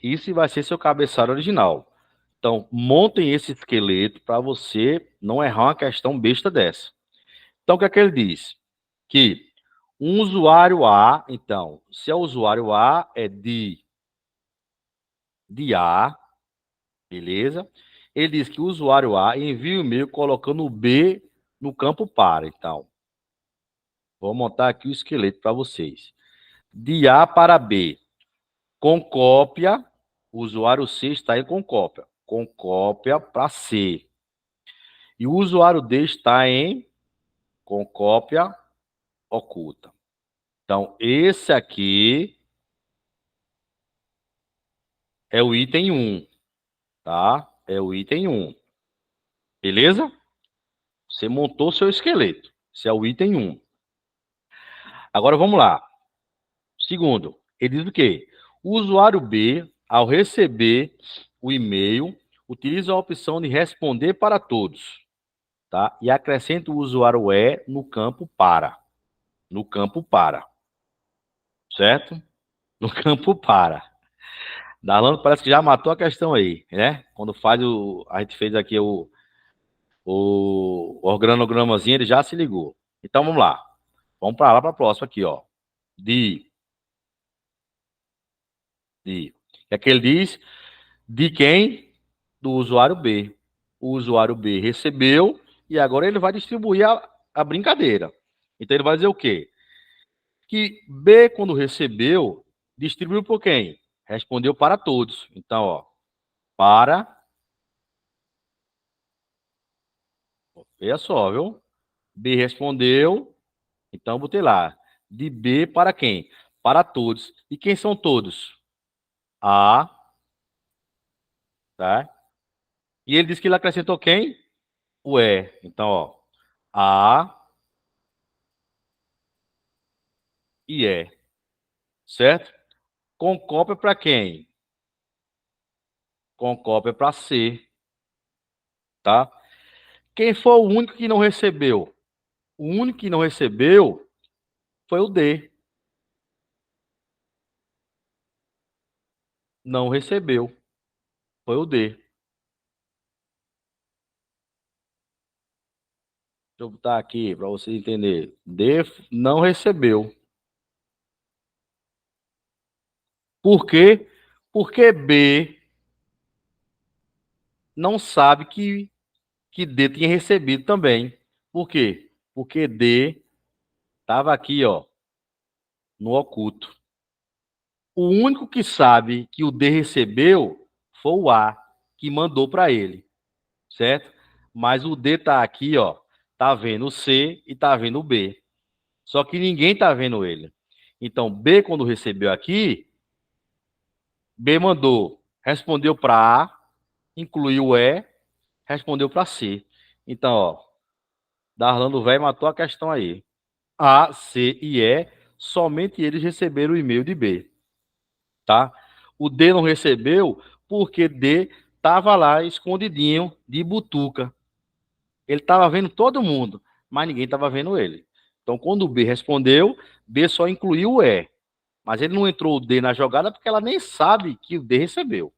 Isso vai ser seu cabeçalho original. Então, montem esse esqueleto para você não errar uma questão besta dessa. Então, o que é que ele diz? Que um usuário A, então, se é o usuário A, é de A, beleza? Ele diz que o usuário A envia o e-mail colocando o B no campo para. Então, vou montar aqui o esqueleto para vocês. De A para B, com cópia, o usuário C está em com cópia para C. E o usuário D está em com cópia oculta. Então, esse aqui é o item 1, tá? É o item 1. Beleza? Você montou seu esqueleto. Esse é o item 1. Agora, vamos lá. Segundo, ele diz o quê? O usuário B, ao receber o e-mail, utiliza a opção de responder para todos, tá? E acrescenta o usuário E no campo para. No campo para. Certo? No campo para. Darlan parece que já matou a questão aí, né? Quando faz o... A gente fez aqui o organogramazinho, ele já se ligou. Então, vamos lá. Vamos para lá, para a próxima aqui, ó. É que ele diz de quem? Do usuário B. O usuário B recebeu e agora ele vai distribuir a brincadeira. Então, ele vai dizer o quê? Que B, quando recebeu, distribuiu por quem? Respondeu para todos. Então, ó, para... Veja só, viu? B respondeu, então botei lá. De B para quem? Para todos. E quem são todos? A, tá? E ele disse que ele acrescentou quem? O E. Então, ó, A e E, certo? Com cópia para quem? Com cópia para C, tá? Quem foi o único que não recebeu? O único que não recebeu foi o D. Não recebeu. Foi o D. Deixa eu botar aqui para você entender. D não recebeu. Por quê? Porque B não sabe que D tinha recebido também. Por quê? Porque D estava aqui, ó, no oculto. O único que sabe que o D recebeu foi o A, que mandou para ele, certo? Mas o D tá aqui, ó, tá vendo o C e tá vendo o B. Só que ninguém tá vendo ele. Então, B, quando recebeu aqui, B mandou, respondeu para A, incluiu o E, respondeu para C. Então, ó, Darlan velho matou a questão aí. A, C e E, somente eles receberam o e-mail de B, tá? O D não recebeu porque D estava lá escondidinho de butuca. Ele estava vendo todo mundo, mas ninguém estava vendo ele. Então, quando o B respondeu, B só incluiu o E. Mas ele não entrou o D na jogada porque ela nem sabe que o D recebeu.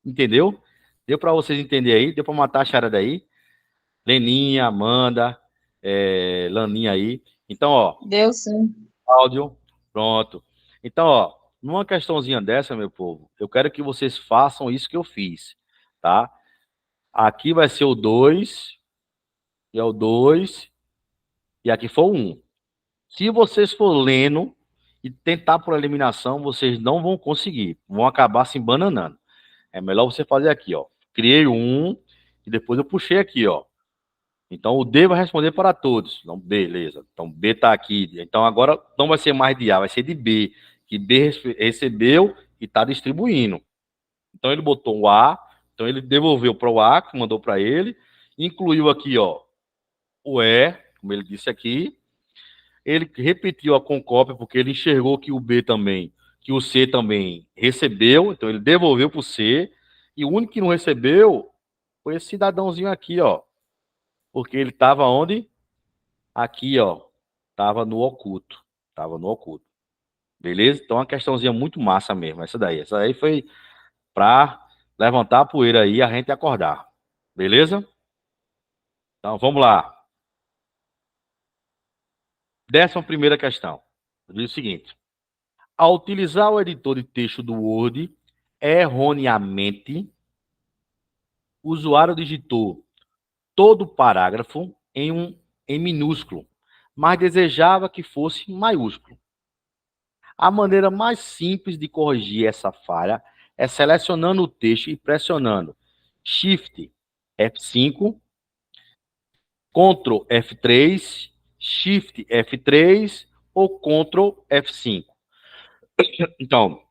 Entendeu? Deu para vocês entenderem aí? Deu para matar a charada aí? Leninha, Amanda, Laninha aí. Então, ó, Deu sim. áudio, pronto. Então, ó, numa questãozinha dessa, meu povo, eu quero que vocês façam isso que eu fiz, tá? Aqui vai ser o 2, e é o 2, e aqui foi o 1. Se vocês for lendo e tentar por eliminação, vocês não vão conseguir, vão acabar se embananando. É melhor você fazer aqui, ó. Criei um e depois eu puxei aqui, ó. Então o D vai responder para todos. Então, beleza. Então B tá aqui. Então agora não vai ser mais de A, vai ser de B. Que B recebeu e está distribuindo. Então ele botou o A, então ele devolveu para o A, que mandou para ele, incluiu aqui, ó, o E, como ele disse aqui. Ele repetiu a concópia porque ele enxergou que o B também, que o C também recebeu, então ele devolveu para o C. E o único que não recebeu foi esse cidadãozinho aqui, ó. Porque ele estava onde? Aqui, ó. Estava no oculto. Estava no oculto. Beleza? Então, uma questãozinha muito massa mesmo. Essa daí. Essa aí foi para levantar a poeira aí e a gente acordar. Beleza? Então, vamos lá. 11ª questão. Diz o seguinte. Ao utilizar o editor de texto do Word, erroneamente, o usuário digitou todo o parágrafo em minúsculo, mas desejava que fosse maiúsculo. A maneira mais simples de corrigir essa falha é selecionando o texto e pressionando Shift F5, Ctrl F3, Shift F3 ou Ctrl F5. Então,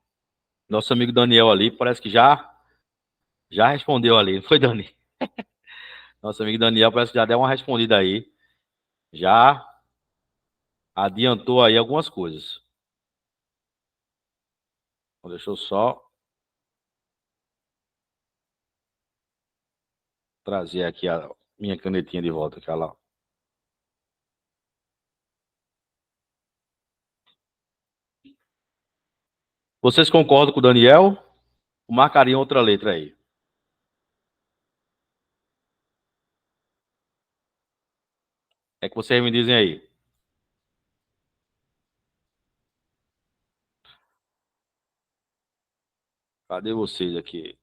nosso amigo Daniel ali parece que já respondeu ali, não foi, Dani? Nosso amigo Daniel parece que já deu uma respondida aí, já adiantou aí algumas coisas. Então, deixa eu só trazer aqui a minha canetinha de volta, aquela. Vocês concordam com o Daniel? Ou marcariam outra letra aí? É que vocês me dizem aí. Cadê vocês aqui?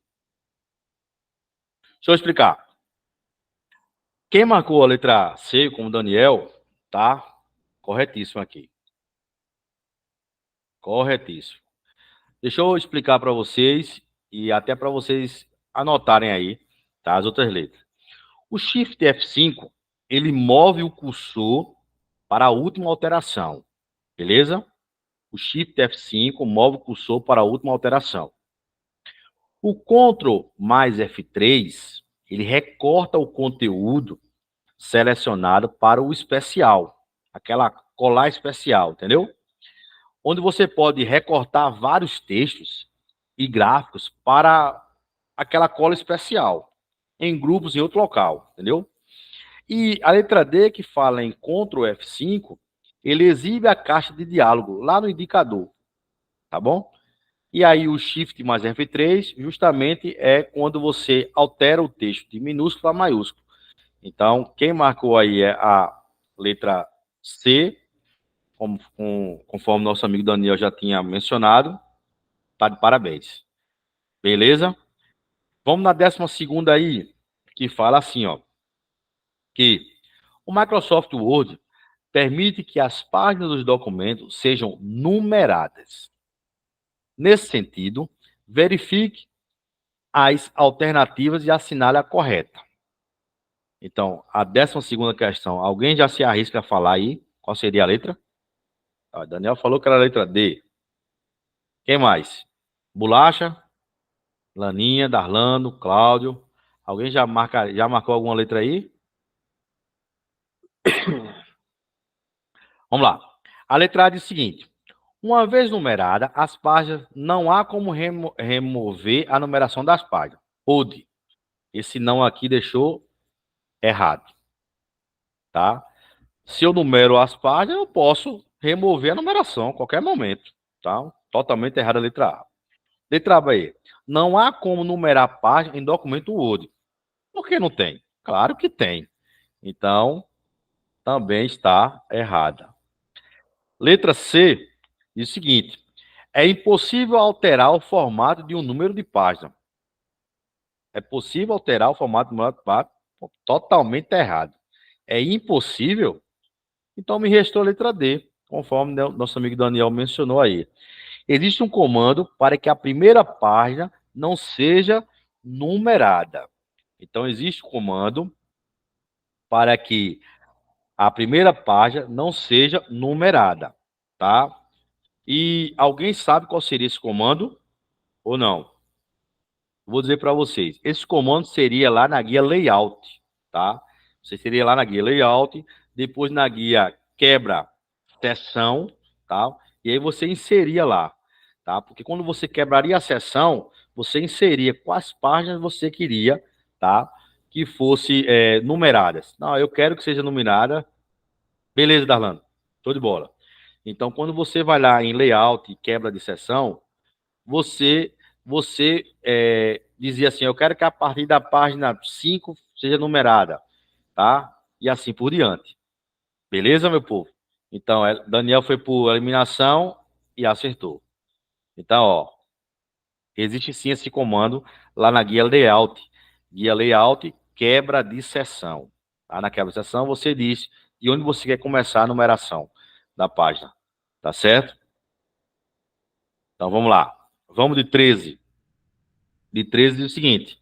Deixa eu explicar. Quem marcou a letra C como Daniel, tá corretíssimo aqui. Corretíssimo. Deixa eu explicar para vocês e até para vocês anotarem aí, tá, as outras letras. O Shift F5, ele move o cursor para a última alteração, beleza? O Shift F5 move o cursor para a última alteração. O Ctrl mais F3, ele recorta o conteúdo selecionado para o especial, aquela colar especial, entendeu? Onde você pode recortar vários textos e gráficos para aquela cola especial, em grupos em outro local, entendeu? E a letra D, que fala em Ctrl F5, ele exibe a caixa de diálogo lá no indicador, tá bom? E aí o Shift mais F3 justamente é quando você altera o texto de minúsculo a maiúsculo. Então, quem marcou aí é a letra C, conforme nosso amigo Daniel já tinha mencionado, tá de parabéns. Beleza? Vamos na 12ª aí, que fala assim, ó, que o Microsoft Word permite que as páginas dos documentos sejam numeradas. Nesse sentido, verifique as alternativas e assinale a correta. Então, a 12ª questão, alguém já se arrisca a falar aí? Qual seria a letra? Daniel falou que era a letra D. Quem mais? Bolacha, Laninha, Darlando, Cláudio. Alguém já marcou alguma letra aí? Vamos lá. A letra A diz o seguinte. Uma vez numerada, as páginas não há como remover a numeração das páginas. Pode. Esse não aqui deixou errado. Tá? Se eu numero as páginas, eu posso remover a numeração a qualquer momento, tá? Totalmente errada a letra A. Letra B. Não há como numerar a página em documento Word. Por que não tem? Claro que tem. Então, também está errada. Letra C diz o seguinte: é impossível alterar o formato de um número de página. É possível alterar o formato de um número de página? Totalmente errado. É impossível? Então me restou a letra D, conforme nosso amigo Daniel mencionou aí. Existe um comando para que a primeira página não seja numerada. Então existe um comando para que a primeira página não seja numerada, tá? E alguém sabe qual seria esse comando ou não? Vou dizer para vocês. Esse comando seria lá na guia Layout, tá? Você seria lá na guia Layout, depois na guia Quebra Seção, tá? E aí você inseria lá, tá? Porque quando você quebraria a seção, você inseria quais páginas você queria, tá? Que fosse numeradas. Não, eu quero que seja numerada. Beleza, Darlan. Show de bola. Então, quando você vai lá em Layout e Quebra de Seção, você dizia assim, eu quero que a partir da página 5 seja numerada, tá? E assim por diante. Beleza, meu povo? Então, Daniel foi por eliminação e acertou. Então, ó, existe sim esse comando lá na guia Layout. Guia Layout, quebra de seção. Tá? Na quebra de seção, você diz de onde você quer começar a numeração da página. Tá certo? Então, vamos lá. Vamos de 13. De 13 diz o seguinte.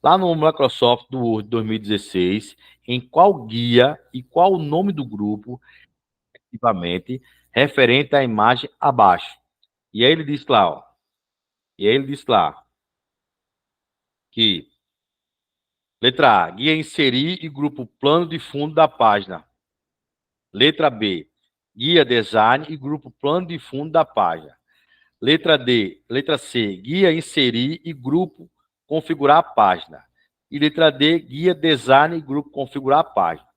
Lá no Microsoft do Word 2016, em qual guia e qual o nome do grupo, efetivamente, referente à imagem abaixo. E aí ele diz lá, ó. E aí ele diz lá que, letra A, guia inserir e grupo plano de fundo da página. Letra B, guia design e grupo plano de fundo da página. Letra C, guia inserir e grupo configurar a página. E letra D, guia design e grupo configurar a página.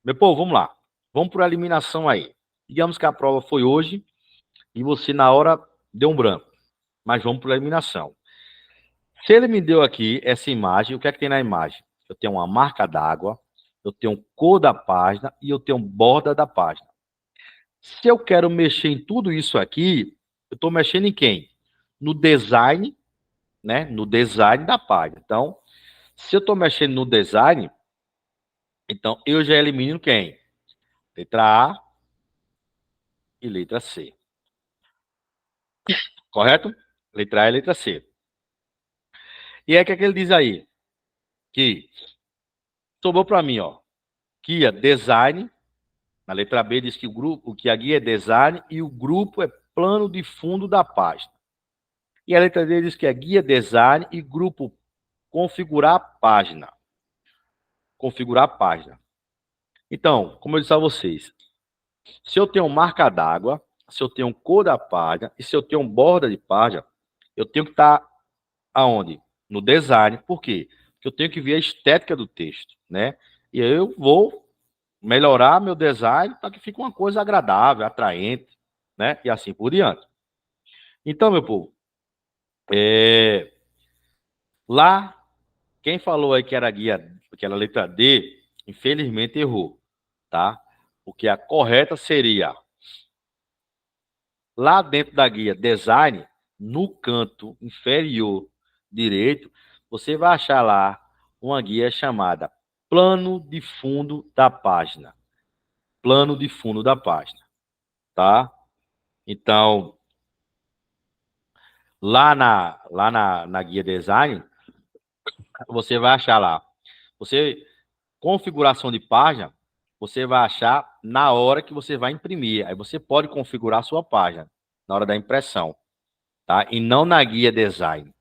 Meu povo, vamos lá. Vamos para a eliminação aí. Digamos que a prova foi hoje e você na hora deu um branco. Mas vamos para a eliminação. Se ele me deu aqui essa imagem, o que é que tem na imagem? Eu tenho uma marca d'água, eu tenho cor da página e eu tenho borda da página. Se eu quero mexer em tudo isso aqui, eu estou mexendo em quem? No design, né? No design da página. Então, se eu estou mexendo no design, então eu já elimino quem? Letra A e letra C. Correto? Letra A e letra C. E aí, o que é que ele diz aí? Que sobrou para mim, ó. Guia design. Na letra B diz que que a guia é design e o grupo é plano de fundo da página. E a letra D diz que é guia design e grupo configurar a página. Configurar a página. Então, como eu disse a vocês, se eu tenho marca d'água, se eu tenho cor da página e se eu tenho borda de página, eu tenho que estar aonde? No design. Por quê? Porque eu tenho que ver a estética do texto, né? E aí eu vou melhorar meu design para que fique uma coisa agradável, atraente, né? E assim por diante. Então, meu povo, lá, quem falou aí que era guia, que era a letra D, infelizmente errou, tá? Porque a correta seria lá dentro da guia design, no canto inferior direito, você vai achar lá uma guia chamada plano de fundo da página. Plano de fundo da página, tá? Então, lá na guia design, você vai achar lá. Configuração de página, você vai achar na hora que você vai imprimir. Aí você pode configurar a sua página na hora da impressão, tá? E não na guia design.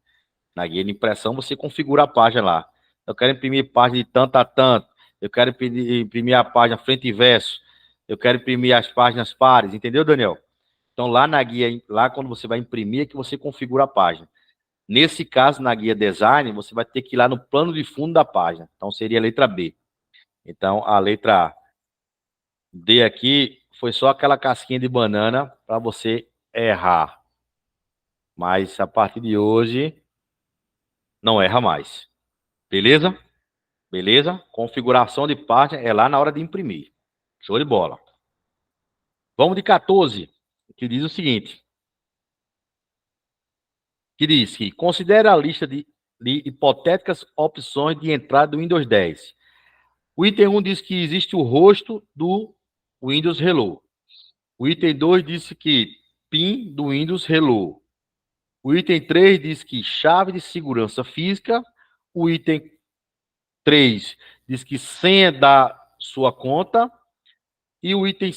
Na guia de impressão, você configura a página lá. Eu quero imprimir página de tanto a tanto. Eu quero imprimir a página frente e verso. Eu quero imprimir as páginas pares. Entendeu, Daniel? Então, lá na guia, lá quando você vai imprimir, é que você configura a página. Nesse caso, na guia design, você vai ter que ir lá no plano de fundo da página. Então, seria a letra B. Então, a letra D aqui foi só aquela casquinha de banana para você errar. Mas a partir de hoje, não erra mais. Beleza? Beleza? Configuração de página é lá na hora de imprimir. Show de bola. Vamos de 14, que diz o seguinte. Que diz que considera a lista de hipotéticas opções de entrada do Windows 10. O item 1 diz que existe o rosto do Windows Hello. O item 2 diz que PIN do Windows Hello. O item 3 diz que chave de segurança física. O item 3 diz que senha da sua conta. E o item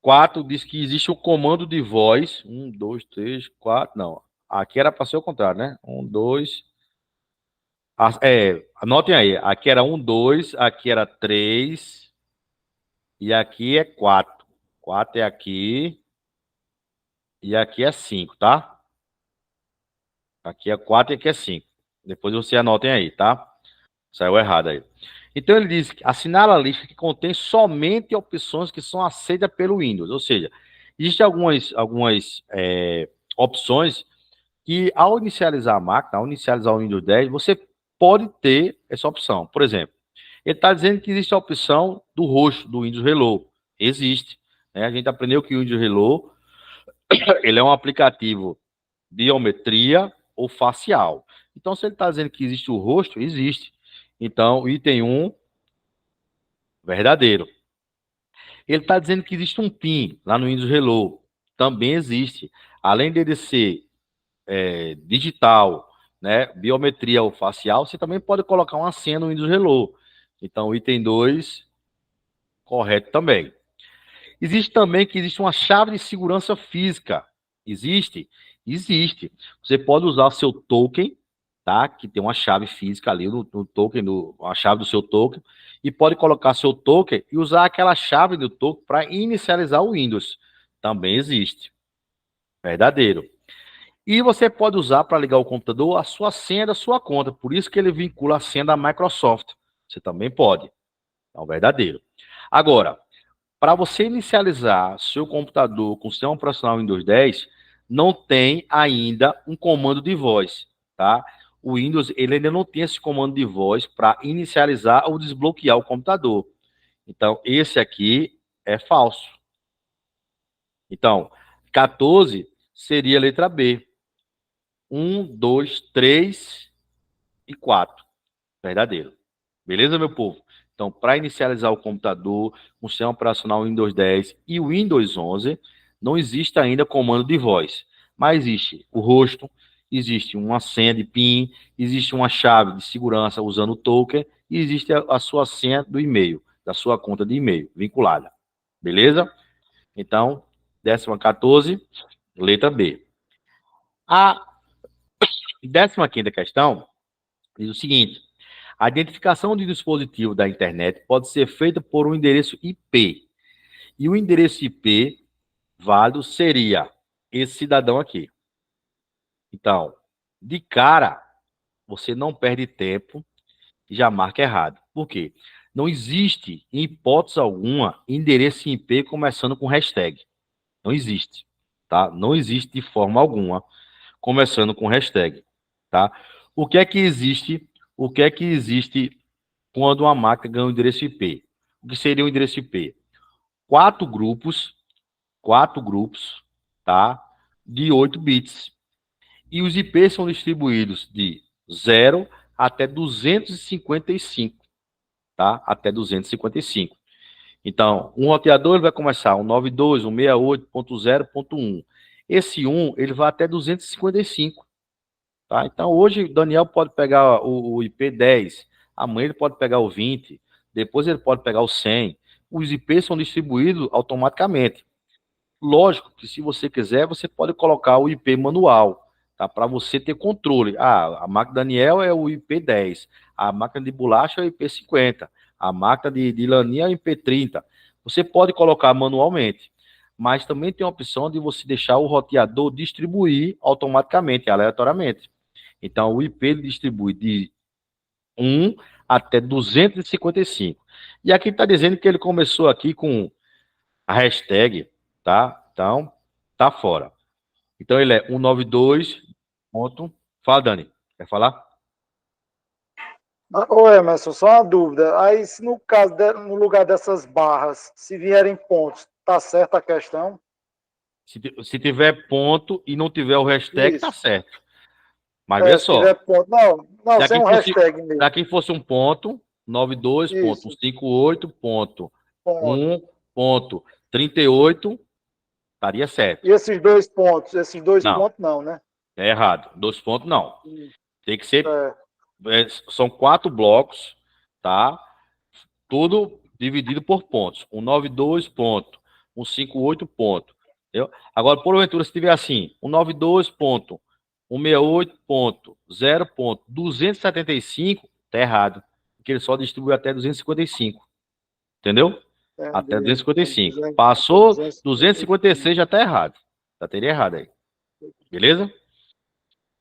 4 diz que existe o comando de voz. 1, 2, 3, 4. Não, aqui era para ser o contrário, né? 1, 2. Anotem aí. Aqui era 1, 2. Aqui era 3. E aqui é 4. 4 é aqui. E aqui é 5, tá? Aqui é 4 e aqui é 5. Depois vocês anotem aí, tá? Saiu errado aí. Então ele diz que assinala a lista que contém somente opções que são aceitas pelo Windows. Ou seja, existem algumas opções que ao inicializar a máquina, ao inicializar o Windows 10, você pode ter essa opção. Por exemplo, ele está dizendo que existe a opção do rosto do Windows Hello. Existe. Né? A gente aprendeu que o Windows Hello ele é um aplicativo de biometria ou facial. Então, se ele está dizendo que existe o rosto, existe. Então, o item 1, verdadeiro. Ele está dizendo que existe um PIN lá no Windows Hello. Também existe. Além dele ser digital, né, biometria ou facial, você também pode colocar uma senha no Windows Hello. Então, o item 2, correto também. Existe também que existe uma chave de segurança física. Existe? Existe. Você pode usar o seu token, tá? Que tem uma chave física ali no token, a chave do seu token, e pode colocar seu token e usar aquela chave do token para inicializar o Windows. Também existe. Verdadeiro. E você pode usar para ligar o computador a sua senha da sua conta. Por isso que ele vincula a senha da Microsoft. Você também pode. É um verdadeiro. Agora, para você inicializar seu computador com o sistema operacional Windows 10, não tem ainda um comando de voz, tá? O Windows ele ainda não tem esse comando de voz para inicializar ou desbloquear o computador. Então, esse aqui é falso. Então, 14 seria a letra B. 1, 2, 3 e 4. Verdadeiro. Beleza, meu povo? Então, para inicializar o computador, o sistema operacional Windows 10 e o Windows 11, não existe ainda comando de voz, mas existe o rosto, existe uma senha de PIN, existe uma chave de segurança usando o token e existe a sua senha do e-mail, da sua conta de e-mail vinculada. Beleza? Então, 14ª, letra B. A 15ª questão diz o seguinte: a identificação de dispositivo da internet pode ser feita por um endereço IP. E o endereço IP válido seria esse cidadão aqui. Então, de cara, você não perde tempo e já marca errado. Por quê? Não existe, em hipótese alguma, endereço IP começando com hashtag. Não existe. Tá? Não existe de forma alguma começando com hashtag. Tá? O que é que existe? O que é que existe quando uma máquina ganha um endereço IP? O que seria um endereço IP? Quatro grupos, tá? De 8 bits. E os IPs são distribuídos de 0 até 255, tá? Até 255. Então, um roteador ele vai começar um 92, um 68.0.1. Esse 1, ele vai até 255. Tá? Então, hoje, o Daniel pode pegar o IP 10, amanhã ele pode pegar o 20, depois ele pode pegar o 100. Os IPs são distribuídos automaticamente. Lógico que, se você quiser, você pode colocar o IP manual, tá? Para você ter controle. Ah, a máquina Daniel é o IP 10, a máquina de bolacha é o IP 50, a máquina de laninha é o IP 30. Você pode colocar manualmente, mas também tem a opção de você deixar o roteador distribuir automaticamente, aleatoriamente. Então, o IP distribui de 1 até 255. E aqui está dizendo que ele começou aqui com a hashtag, tá? Então, tá fora. Então, ele é 192. Ponto. Fala, Dani. Quer falar? Ô, Emerson, só uma dúvida. Aí, se no caso, no lugar dessas barras, se vierem pontos, tá certa a questão? Se tiver ponto e não tiver o hashtag, tá Isso. certo. Mas veja Se só. tiver ponto. Não, sem um hashtag Se mesmo. aqui fosse um ponto, 92.158.1.38, estaria certo. E esses dois pontos? Não, Não, né? é errado. 2 pontos, não. Tem que ser. É. São 4 blocos, tá? Tudo dividido por pontos. 192 ponto, 158 ponto. Entendeu? Agora, porventura, se tiver assim, 192 ponto, 168 ponto, 0 ponto, 275, tá errado. Porque ele só distribui até 255. Entendeu? Até 255. Passou 256, já tá errado. Já teria errado aí. Beleza?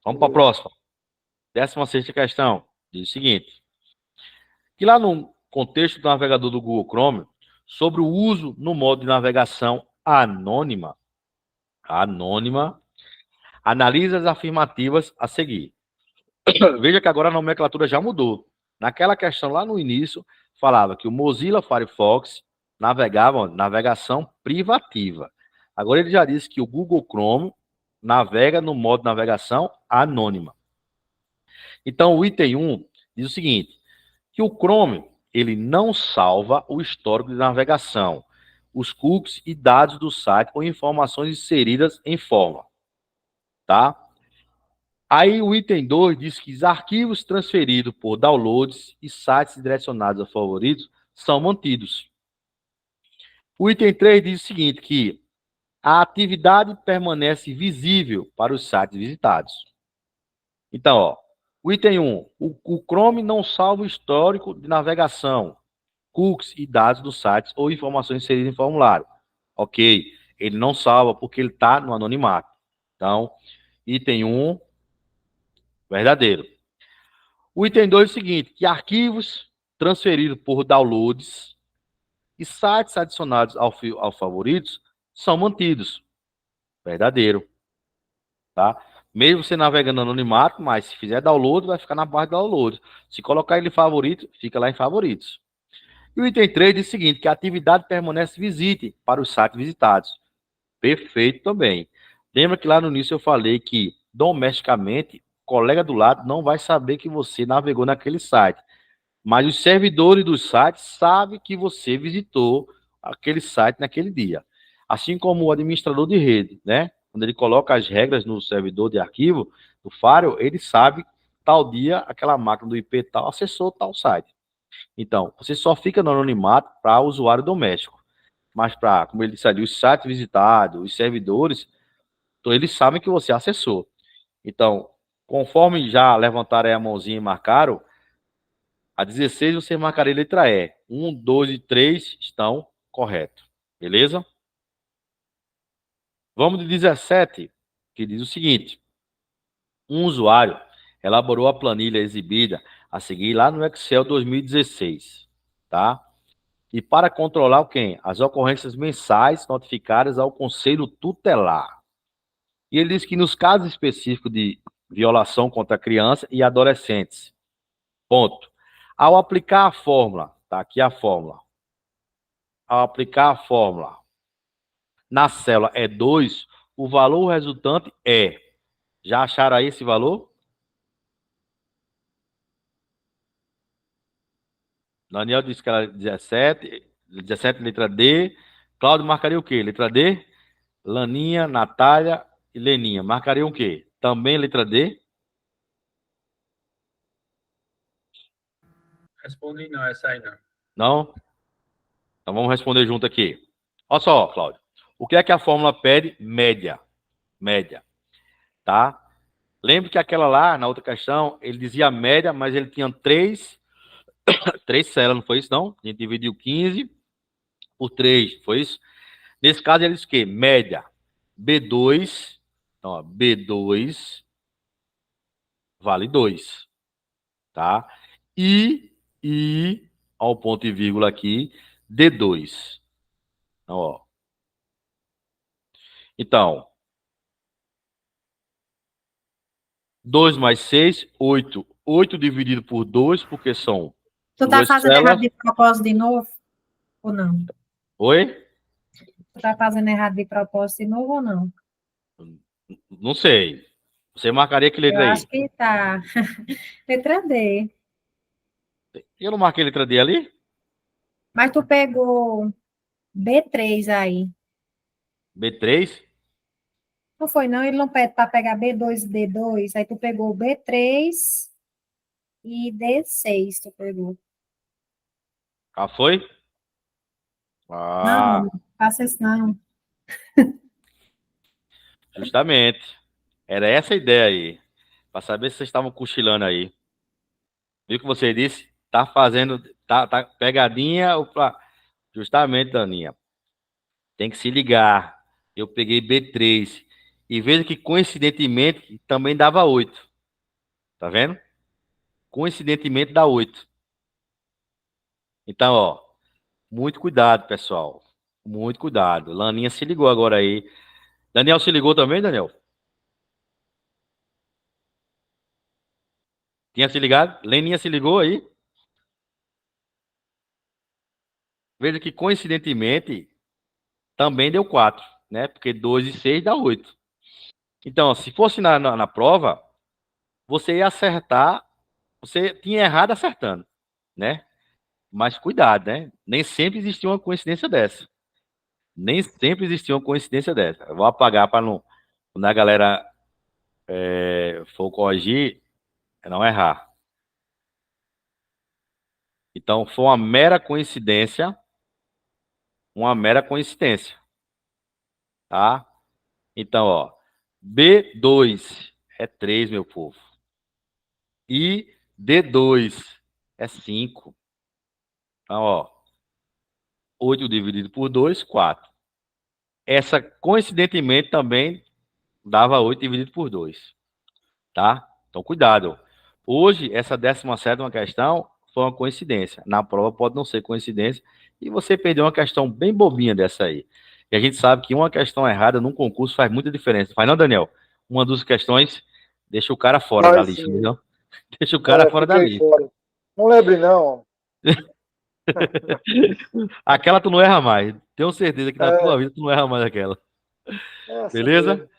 Vamos para a próxima. 16ª questão. Diz o seguinte. Que lá no contexto do navegador do Google Chrome, sobre o uso no modo de navegação anônima, analisa as afirmativas a seguir. Veja que agora a nomenclatura já mudou. Naquela questão lá no início, falava que o Mozilla Firefox navegava navegação privativa. Agora ele já disse que o Google Chrome navega no modo de navegação anônima. Então o item 1 diz o seguinte, que o Chrome ele não salva o histórico de navegação, os cookies e dados do site ou informações inseridas em forma. Tá? Aí o item 2 diz que os arquivos transferidos por downloads e sites direcionados a favoritos são mantidos. O item 3 diz o seguinte, que a atividade permanece visível para os sites visitados. Então, ó, o item 1, o Chrome não salva o histórico de navegação, cookies e dados dos sites ou informações inseridas em formulário. Ok, ele não salva porque ele está no anonimato. Então, item 1, verdadeiro. O item 2 é o seguinte, que arquivos transferidos por downloads e sites adicionados ao favoritos são mantidos. Verdadeiro. Tá? Mesmo você navegando no anonimato, mas se fizer download, vai ficar na parte de download. Se colocar ele em favorito, fica lá em favoritos. E o item 3 diz o seguinte, que a atividade permanece visite para os sites visitados. Perfeito também. Lembra que lá no início eu falei que, domesticamente, o colega do lado não vai saber que você navegou naquele site. Mas os servidores dos sites sabem que você visitou aquele site naquele dia. Assim como o administrador de rede, né? Quando ele coloca as regras no servidor de arquivo, do Firewall, ele sabe tal dia aquela máquina do IP tal acessou tal site. Então, você só fica no anonimato para usuário doméstico. Mas para, como ele disse ali, os sites visitados, os servidores, então eles sabem que você acessou. Então, conforme já levantaram a mãozinha e marcaram, a 16 você marcaria a letra E. 1, 2 e 3 estão corretos. Beleza? Vamos de 17, que diz o seguinte. Um usuário elaborou a planilha exibida a seguir lá no Excel 2016, tá? E para controlar o quem? As ocorrências mensais notificadas ao Conselho Tutelar. E ele diz que nos casos específicos de violação contra criança e adolescentes, ponto. Ao aplicar a fórmula, tá aqui a fórmula. Ao aplicar a fórmula na célula E2, o valor resultante é. Já acharam aí esse valor? Daniel disse que era 17, 17 letra D. Cláudio marcaria o quê? Letra D? Laninha, Natália e Leninha. Marcaria o quê? Também letra D? Respondi não, essa aí não. Não? Então vamos responder junto aqui. Olha só, Cláudio. O que é que a fórmula pede? Média. Média. Tá? Lembre que aquela lá, na outra questão, ele dizia média, mas ele tinha três células, não foi isso não? A gente dividiu 15 por 3, foi isso? Nesse caso, ele diz o quê? Média. B2, então, ó, B2 vale 2, tá? E e, ao ponto e vírgula aqui, D2. Então, ó. Então, 2 mais 6, 8. 8 dividido por 2, porque são Tu tá duas fazendo errado células. de propósito de novo ou não? Oi? Tu tá fazendo errado de propósito de novo ou não? Não sei. Você marcaria que Eu letra acho aí? que tá. Letra D. Eu não marquei letra D ali? Mas tu pegou B3 aí. B3? Não foi, não? Ele não pede para pegar B2 e D2. Aí tu pegou B3 e D6, tu pegou. Ah, foi? Não, Ah, não faça isso não. justamente. Era essa a ideia aí. Para saber se vocês estavam cochilando aí. Viu o que você disse? Tá fazendo. Tá pegadinha. Opa. Justamente, Daninha. Tem que se ligar. Eu peguei B3. E veja que coincidentemente também dava 8. Tá vendo? Coincidentemente dá 8. Então, ó. Muito cuidado, pessoal. Muito cuidado. Laninha se ligou agora aí. Daniel se ligou também, Daniel? Tinha se ligado? Leninha se ligou aí? Veja que coincidentemente também deu 4, né? Porque 2 e 6 dá 8. Então, se fosse na prova, você ia acertar, você tinha errado acertando, né? Mas cuidado, né? Nem sempre existia uma coincidência dessa. Nem sempre existia uma coincidência dessa. Eu vou apagar para não, quando a galera for corrigir, não errar. Então, foi uma mera coincidência, tá? Então, ó, B2 é 3, meu povo. E D2 é 5. Então, ó, 8 dividido por 2, 4. Essa, coincidentemente, também dava 8 dividido por 2, tá? Então, cuidado. Hoje, essa 17ª questão foi uma coincidência. Na prova pode não ser coincidência e você perdeu uma questão bem bobinha dessa aí. E a gente sabe que uma questão errada num concurso faz muita diferença. Faz não, Daniel? Uma das questões deixa o cara fora da Mas lista, sim, entendeu? Deixa o cara fora da fiquei lista. fora. Não lembre, não. Aquela tu não erra mais. Tenho certeza que na tua É, vida tu não erra mais aquela. é assim Beleza? mesmo.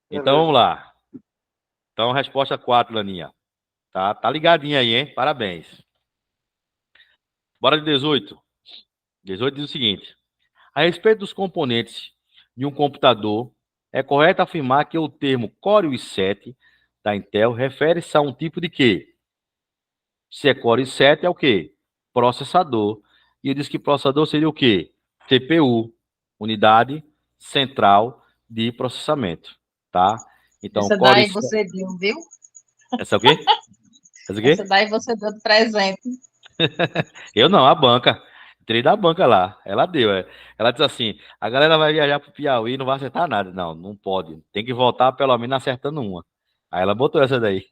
Então vamos Beleza. lá. Então, resposta 4, Laninha. Tá ligadinha aí, hein? Parabéns. Bora de 18. 18 diz o seguinte: a respeito dos componentes de um computador, é correto afirmar que o termo Core i7 da Intel refere-se a um tipo de quê? Se é Core i7 é o quê? Processador. E eu disse que processador seria o quê? CPU, unidade central de processamento, tá? Então, Essa Core daí i7, você deu, viu? essa é o quê? Essa é o Essa quê? daí você deu de presente. Eu não, a banca. Entrei da banca lá. Ela deu. Ela disse assim: a galera vai viajar pro Piauí e não vai acertar nada. Não, não pode. Tem que voltar pelo menos acertando uma. Aí ela botou essa daí.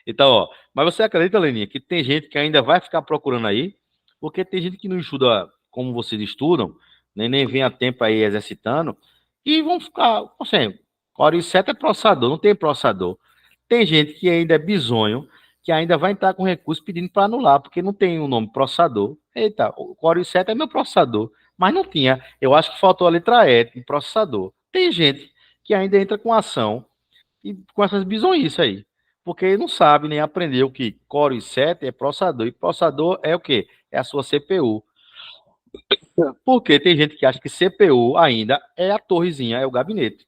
Então, ó. Mas você acredita, Leninha, que tem gente que ainda vai ficar procurando aí? Porque tem gente que não estuda como vocês estudam, nem vem a tempo aí exercitando, e vão ficar, assim, Core i7 é processador, não tem processador. Tem gente que ainda é bizonho, que ainda vai entrar com recurso pedindo para anular, porque não tem o nome processador. Eita, o Core i7 é meu processador, mas não tinha. Eu acho que faltou a letra E de processador. Tem gente que ainda entra com ação e com essas bizonhices aí. Porque não sabe nem aprendeu que Core i7 é processador. E processador é o quê? É a sua CPU. Porque tem gente que acha que CPU ainda é a torrezinha, é o gabinete.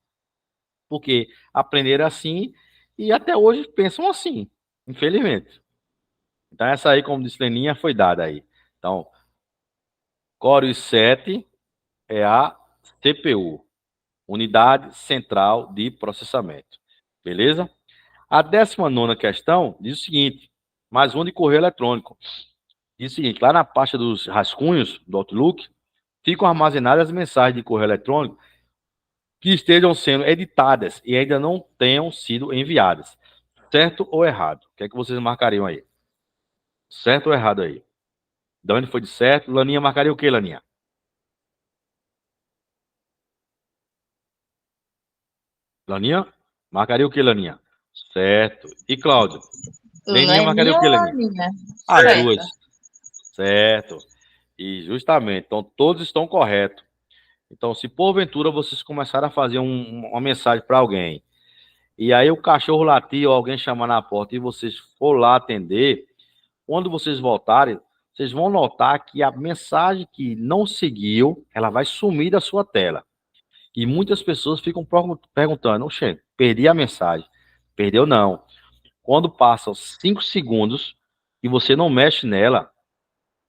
Porque aprenderam assim e até hoje pensam assim, infelizmente. Então essa aí, como disse Leninha, foi dada aí. Então, Core i7 é a CPU, Unidade Central de Processamento. Beleza? A 19ª questão diz o seguinte, mais um de correio eletrônico. Diz o seguinte, lá na pasta dos rascunhos do Outlook, ficam armazenadas as mensagens de correio eletrônico que estejam sendo editadas e ainda não tenham sido enviadas. Certo ou errado? O que é que vocês marcariam aí? Certo ou errado aí? Dani foi de certo. Laninha marcaria o quê, Laninha? Laninha? Marcaria o quê, Laninha? Certo. E Cláudio? Leninha marcaria o Leninha quê, ou Leninha? Laninha? As Certo. duas. Certo. E justamente. Então, todos estão corretos. Então, se porventura vocês começarem a fazer uma mensagem para alguém, e aí o cachorro latir ou alguém chamar na porta e vocês for lá atender, quando vocês voltarem, vocês vão notar que a mensagem que não seguiu, ela vai sumir da sua tela. E muitas pessoas ficam perguntando, oxe, perdi a mensagem. Perdeu não. Quando passam 5 segundos e você não mexe nela,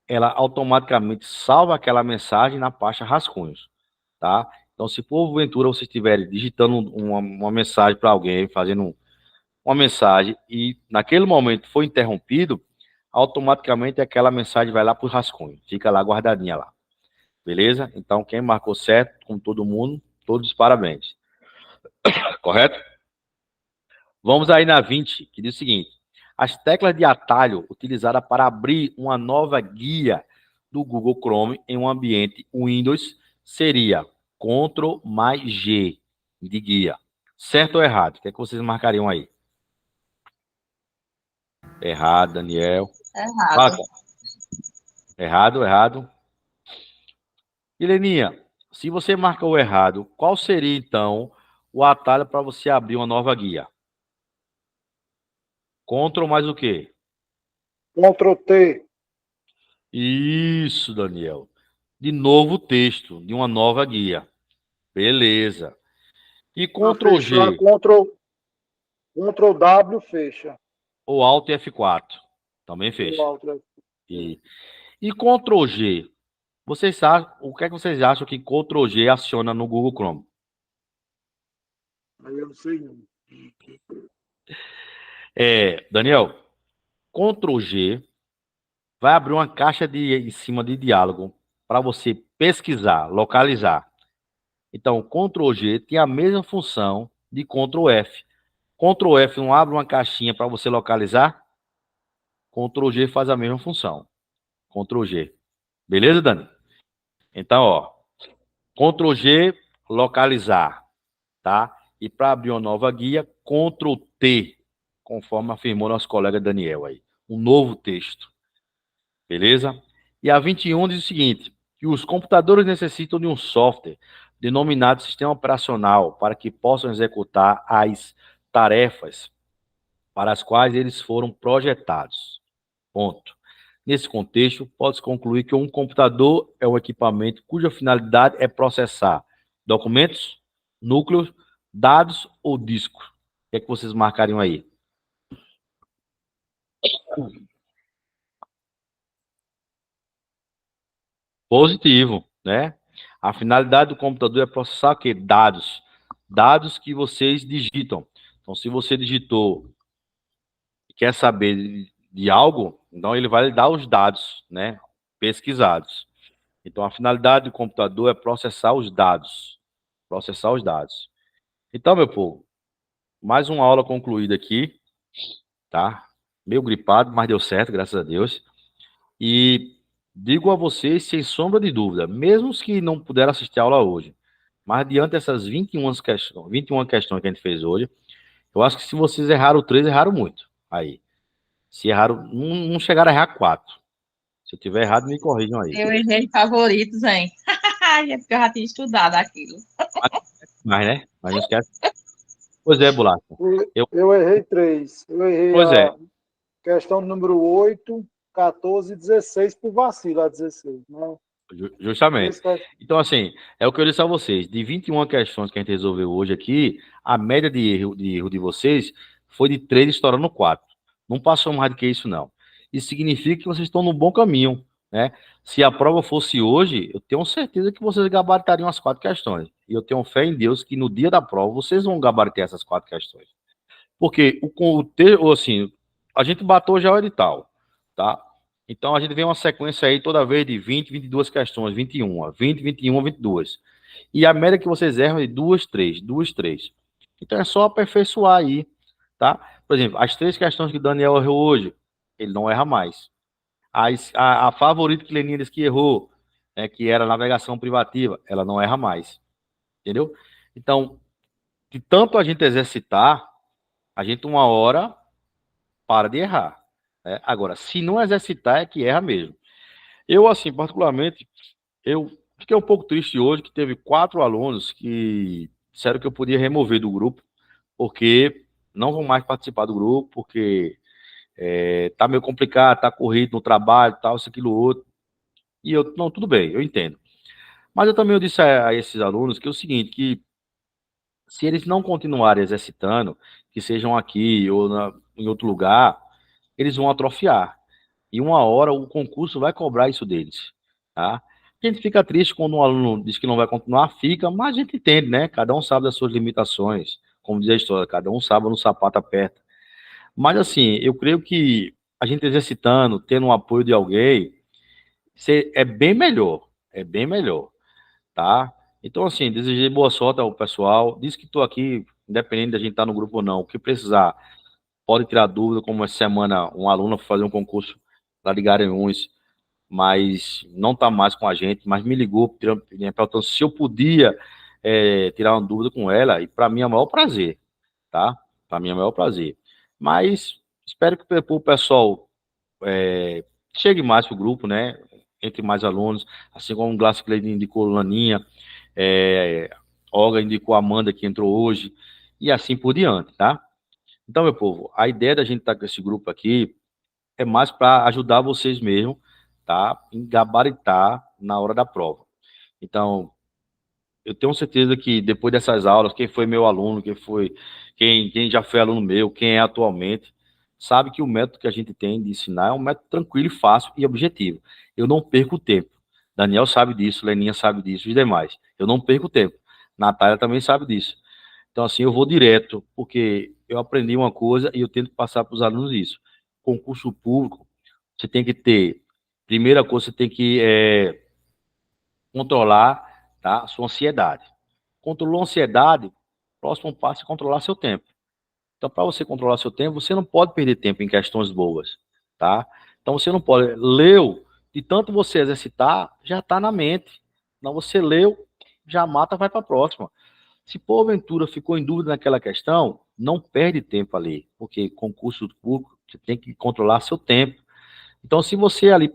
ela automaticamente salva aquela mensagem na pasta rascunhos, tá? Então, se porventura vocês estiverem digitando uma mensagem para alguém, fazendo uma mensagem, e naquele momento foi interrompido, automaticamente aquela mensagem vai lá para o rascunho, fica lá guardadinha lá, beleza? Então, quem marcou certo, com todo mundo, todos os parabéns, correto? Vamos aí na 20, que diz o seguinte: as teclas de atalho utilizadas para abrir uma nova guia do Google Chrome em um ambiente Windows seria Ctrl mais G de guia. Certo ou errado? O que é que vocês marcariam aí? Errado, Daniel. Errado. Errado. E Leninha, se você marcou errado, qual seria então o atalho para você abrir uma nova guia? Ctrl mais o quê? Ctrl T. Isso, Daniel. De novo texto, de uma nova guia. Beleza. E Ctrl G Ctrl W fecha. ou Alt F4? Também fecha. E Ctrl G, vocês sabem, o que é que vocês acham que Ctrl G aciona no Google Chrome? Aí eu não sei não. Daniel, Ctrl G vai abrir uma caixa em cima de diálogo para você pesquisar, localizar. Então, Ctrl G tem a mesma função de Ctrl F. Ctrl F não abre uma caixinha para você localizar? Ctrl G faz a mesma função. Ctrl G. Beleza, Dani? Então, ó, Ctrl G, localizar, tá? E para abrir uma nova guia, Ctrl T, conforme afirmou nosso colega Daniel aí. Um novo texto. Beleza? E a 21 diz o seguinte, que os computadores necessitam de um software denominado sistema operacional para que possam executar as tarefas para as quais eles foram projetados. Ponto. Nesse contexto, pode-se concluir que um computador é um equipamento cuja finalidade é processar documentos, núcleos, dados ou discos. O que é que vocês marcariam aí? Positivo, né? A finalidade do computador é processar o quê? Dados. Dados que vocês digitam. Então, se você digitou e quer saber de algo, então ele vai lhe dar os dados, né? Pesquisados. Então, a finalidade do computador é processar os dados. Processar os dados. Então, meu povo, mais uma aula concluída aqui, tá? Meio gripado, mas deu certo, graças a Deus. E digo a vocês, sem sombra de dúvida, mesmo os que não puderam assistir a aula hoje, mas diante dessas 21 questões que a gente fez hoje, eu acho que se vocês erraram 3, erraram muito. Aí. Se erraram, não chegaram a errar 4. Se eu tiver errado, me corrijam aí. Eu errei favoritos, hein? É porque eu já tinha estudado aquilo. Mas, né? Mas não esquece. Pois é, Bolacha. Eu errei 3. Eu errei Pois é. Questão número 8, 14 e 16 por vacilo, a 16. Não. Justamente. Então, assim, é o que eu disse a vocês. De 21 questões que a gente resolveu hoje aqui, a média de erro de vocês foi de 3 estourando 4. Não passou mais do que isso, não. Isso significa que vocês estão no bom caminho, né? Se a prova fosse hoje, eu tenho certeza que vocês gabaritariam as 4 questões. E eu tenho fé em Deus que no dia da prova vocês vão gabaritar essas 4 questões. Porque assim, a gente bateu já o edital, tá? Então, a gente vê uma sequência aí toda vez de 20, 22 questões, 21, 20, 21, 22. E a média que vocês erram é de 2, 3, 2, 3. Então, é só aperfeiçoar aí, tá? Por exemplo, as 3 questões que o Daniel errou hoje, ele não erra mais. A favorita que Leninha disse que errou, que era a navegação privativa, ela não erra mais. Entendeu? Então, de tanto a gente exercitar, a gente uma hora para de errar. Né? Agora, se não exercitar, é que erra mesmo. Eu, assim, particularmente, eu fiquei um pouco triste hoje que teve 4 alunos que disseram que eu podia remover do grupo, porque não vão mais participar do grupo, porque tá meio complicado, tá corrido no trabalho, tal, isso, aquilo, outro. E eu, não, tudo bem, eu entendo. Mas eu disse a esses alunos que é o seguinte, que se eles não continuarem exercitando, que sejam aqui ou em outro lugar, eles vão atrofiar. E uma hora o concurso vai cobrar isso deles, tá? A gente fica triste quando um aluno diz que não vai continuar, fica, mas a gente entende, né? Cada um sabe das suas limitações, como diz a história, cada um sabe onde o sapato aperta. Mas assim, eu creio que a gente exercitando, tendo um apoio de alguém, é bem melhor, tá? Então, assim, desejei boa sorte ao pessoal. Diz que estou aqui, independente da gente estar no grupo ou não. O que precisar, pode tirar dúvida, como essa semana um aluno foi fazer um concurso lá de Garanhuns, mas não está mais com a gente, mas me ligou, perguntando se eu podia tirar uma dúvida com ela, e para mim é o maior prazer, tá? Para mim é o maior prazer. Mas espero que o pessoal chegue mais para o grupo, né? Entre mais alunos, assim como o Glass Clay indicou Laninha, Olga indicou a Amanda, que entrou hoje, e assim por diante, tá? Então, meu povo, a ideia da gente estar com esse grupo aqui é mais para ajudar vocês mesmo, tá? Em gabaritar na hora da prova. Então, eu tenho certeza que depois dessas aulas, quem foi meu aluno, quem já foi aluno meu, quem é atualmente, sabe que o método que a gente tem de ensinar é um método tranquilo, fácil e objetivo. Eu não perco tempo. Daniel sabe disso, Leninha sabe disso, os demais. Eu não perco tempo. Natália também sabe disso. Então, assim, eu vou direto, porque eu aprendi uma coisa e eu tento passar para os alunos isso. Concurso público, você tem que ter, primeira coisa, você tem que controlar, tá, a sua ansiedade. Controlou a ansiedade, próximo passo é controlar seu tempo. Então, para você controlar seu tempo, você não pode perder tempo em questões boas, tá? Então, você não pode. Leu, de tanto você exercitar, já está na mente. Não, você leu, já mata, vai para a próxima. Se porventura ficou em dúvida naquela questão, não perde tempo ali, porque concurso público, você tem que controlar seu tempo. Então, se você ali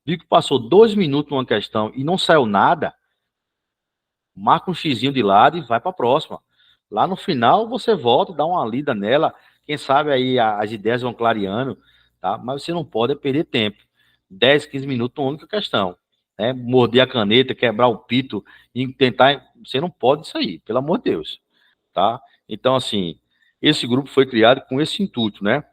viu que passou 2 minutos numa questão e não saiu nada, marca um xizinho de lado e vai para a próxima. Lá no final, você volta, dá uma lida nela, quem sabe aí as ideias vão clareando, tá? Mas você não pode perder tempo. 10, 15 minutos, uma única questão. Né? Morder a caneta, quebrar o pito e tentar. Você não pode isso aí, pelo amor de Deus. Tá? Então, assim, esse grupo foi criado com esse intuito, né?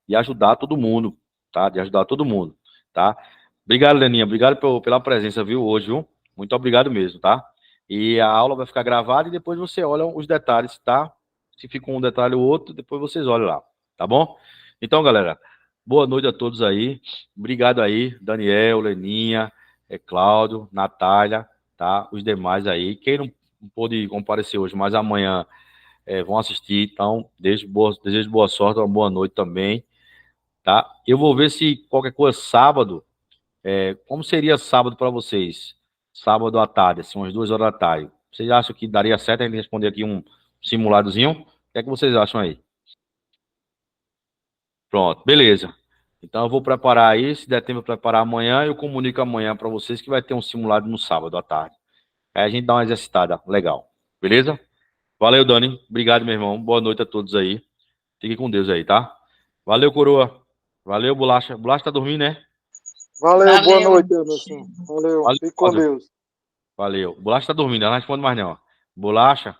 De ajudar todo mundo, tá? De ajudar todo mundo, tá? Obrigado, Leninha. Obrigado pela presença, viu, hoje, viu? Muito obrigado mesmo, tá? E a aula vai ficar gravada e depois você olha os detalhes, tá? Se fica um detalhe ou outro, depois vocês olham lá, tá bom? Então, galera, boa noite a todos aí. Obrigado aí, Daniel, Leninha, Cláudio, Natália, tá? Os demais aí. Quem não pôde comparecer hoje, mas amanhã vão assistir. Então, desejo boa sorte, uma boa noite também, tá? Eu vou ver se qualquer coisa sábado, como seria sábado para vocês? Sábado à tarde, assim, umas 2 horas da tarde. Vocês acham que daria certo a gente responder aqui um simuladozinho? O que é que vocês acham aí? Pronto, beleza. Então eu vou preparar aí, se der tempo de preparar amanhã, eu comunico amanhã para vocês que vai ter um simulado no sábado à tarde. Aí a gente dá uma exercitada legal, beleza? Valeu, Dani. Obrigado, meu irmão. Boa noite a todos aí. Fique com Deus aí, tá? Valeu, coroa. Valeu, Bolacha. Bolacha tá dormindo, né? Valeu, boa Valeu. noite, Anderson. Valeu, Valeu, fique com Cláudio. Deus. Valeu. Bolacha tá dormindo, ela não responde mais não. Bolacha?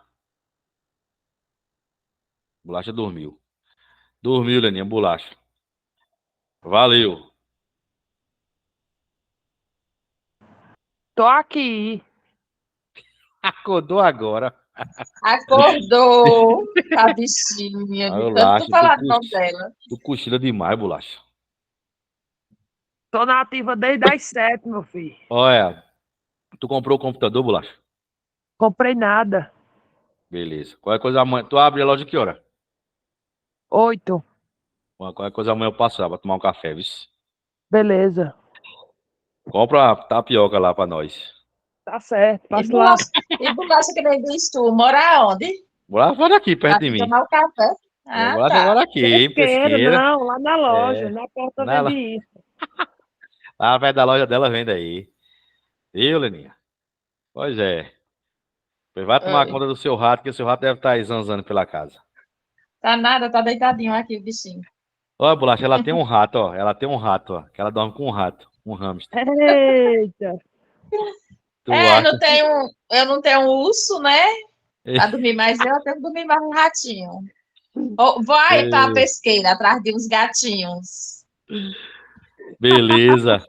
Bolacha dormiu. Dormiu, Leninha, bolacha. Valeu. Tô aqui. Acordou agora. Acordou a bichinha, Aí, de bolacha, tanto falar de novela. tu cochila demais, bolacha. Tô na ativa desde as 7, meu filho. Olha, tu comprou o computador, bolacha? Comprei nada. Beleza. Qualquer coisa amanhã. Tu abre a loja que hora? 8. Qualquer coisa amanhã eu passo lá pra tomar um café, viu? Beleza. Compra a tapioca lá pra nós. Tá certo. E Passa lá. bolacha que nem diz tu, mora onde? Bolacha mora aqui, perto de Aqui mim. tomar o café? Ah, Bolacha tá. mora aqui, em Pesqueira, Pesqueira. não, lá na loja, É, na porta na, vende isso. lá perto da loja dela vende aí. Viu, Leninha? Pois é. Pois vai tomar Oi. conta do seu rato, que o seu rato deve estar aí zanzando pela casa. Tá nada, tá deitadinho aqui o bichinho. Ó, Bolacha, ela tem um rato, ó. Ela tem um rato, ó. Que ela dorme com um rato, um hamster. Eita. Tu É, acha? eu não tenho um urso, né? Pra dormir mais eu tenho que dormir mais um ratinho. Vai pra É, pesqueira, atrás de uns gatinhos. beleza.